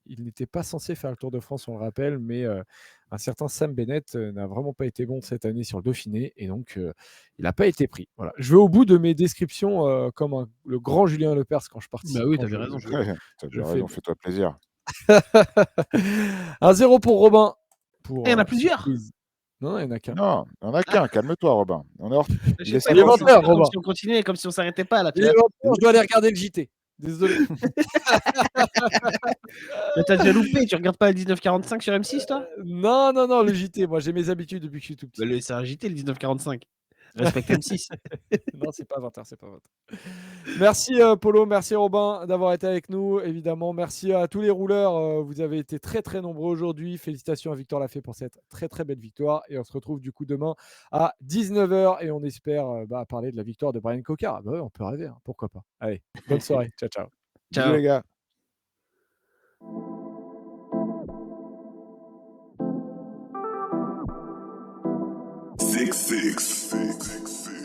Il n'était pas censé faire le Tour de France, on le rappelle, mais un certain Sam Bennett n'a vraiment pas été bon cette année sur le Dauphiné et donc il n'a pas été pris. Voilà. Je vais au bout de mes descriptions comme le grand Julien Lepers quand je participe. Bah oui, quand t'avais raison. T'as bien raison, fais-toi plaisir. 1-0 pour Robin. Il y en a plusieurs. Non, il n'y en a qu'un. Non, il n'y en a qu'un. Calme-toi, Robin. On est hors... Je Il est sais pas, il est 56. menteur, comme Robin. si on continuait, comme si on s'arrêtait pas là. Tu Il est vois. menteur, je dois aller regarder le JT. Désolé. Mais t'as déjà loupé, tu regardes pas le 1945 sur M6, toi? Non, le JT. Moi, j'ai mes habitudes depuis que je suis tout petit. C'est un JT, le 1945. Respecte M6. Non, c'est pas 20h, c'est pas 20h. Merci Polo, merci Robin d'avoir été avec nous. Évidemment, merci à tous les rouleurs. Vous avez été très très nombreux aujourd'hui. Félicitations à Victor Lafay pour cette très très belle victoire. Et on se retrouve du coup demain à 19h et on espère parler de la victoire de Brian Cocard. Bah ouais, on peut rêver, hein, pourquoi pas. Allez, bonne soirée. Ciao, ciao. Bisous Ciao. les gars. Six, six, six, six, six.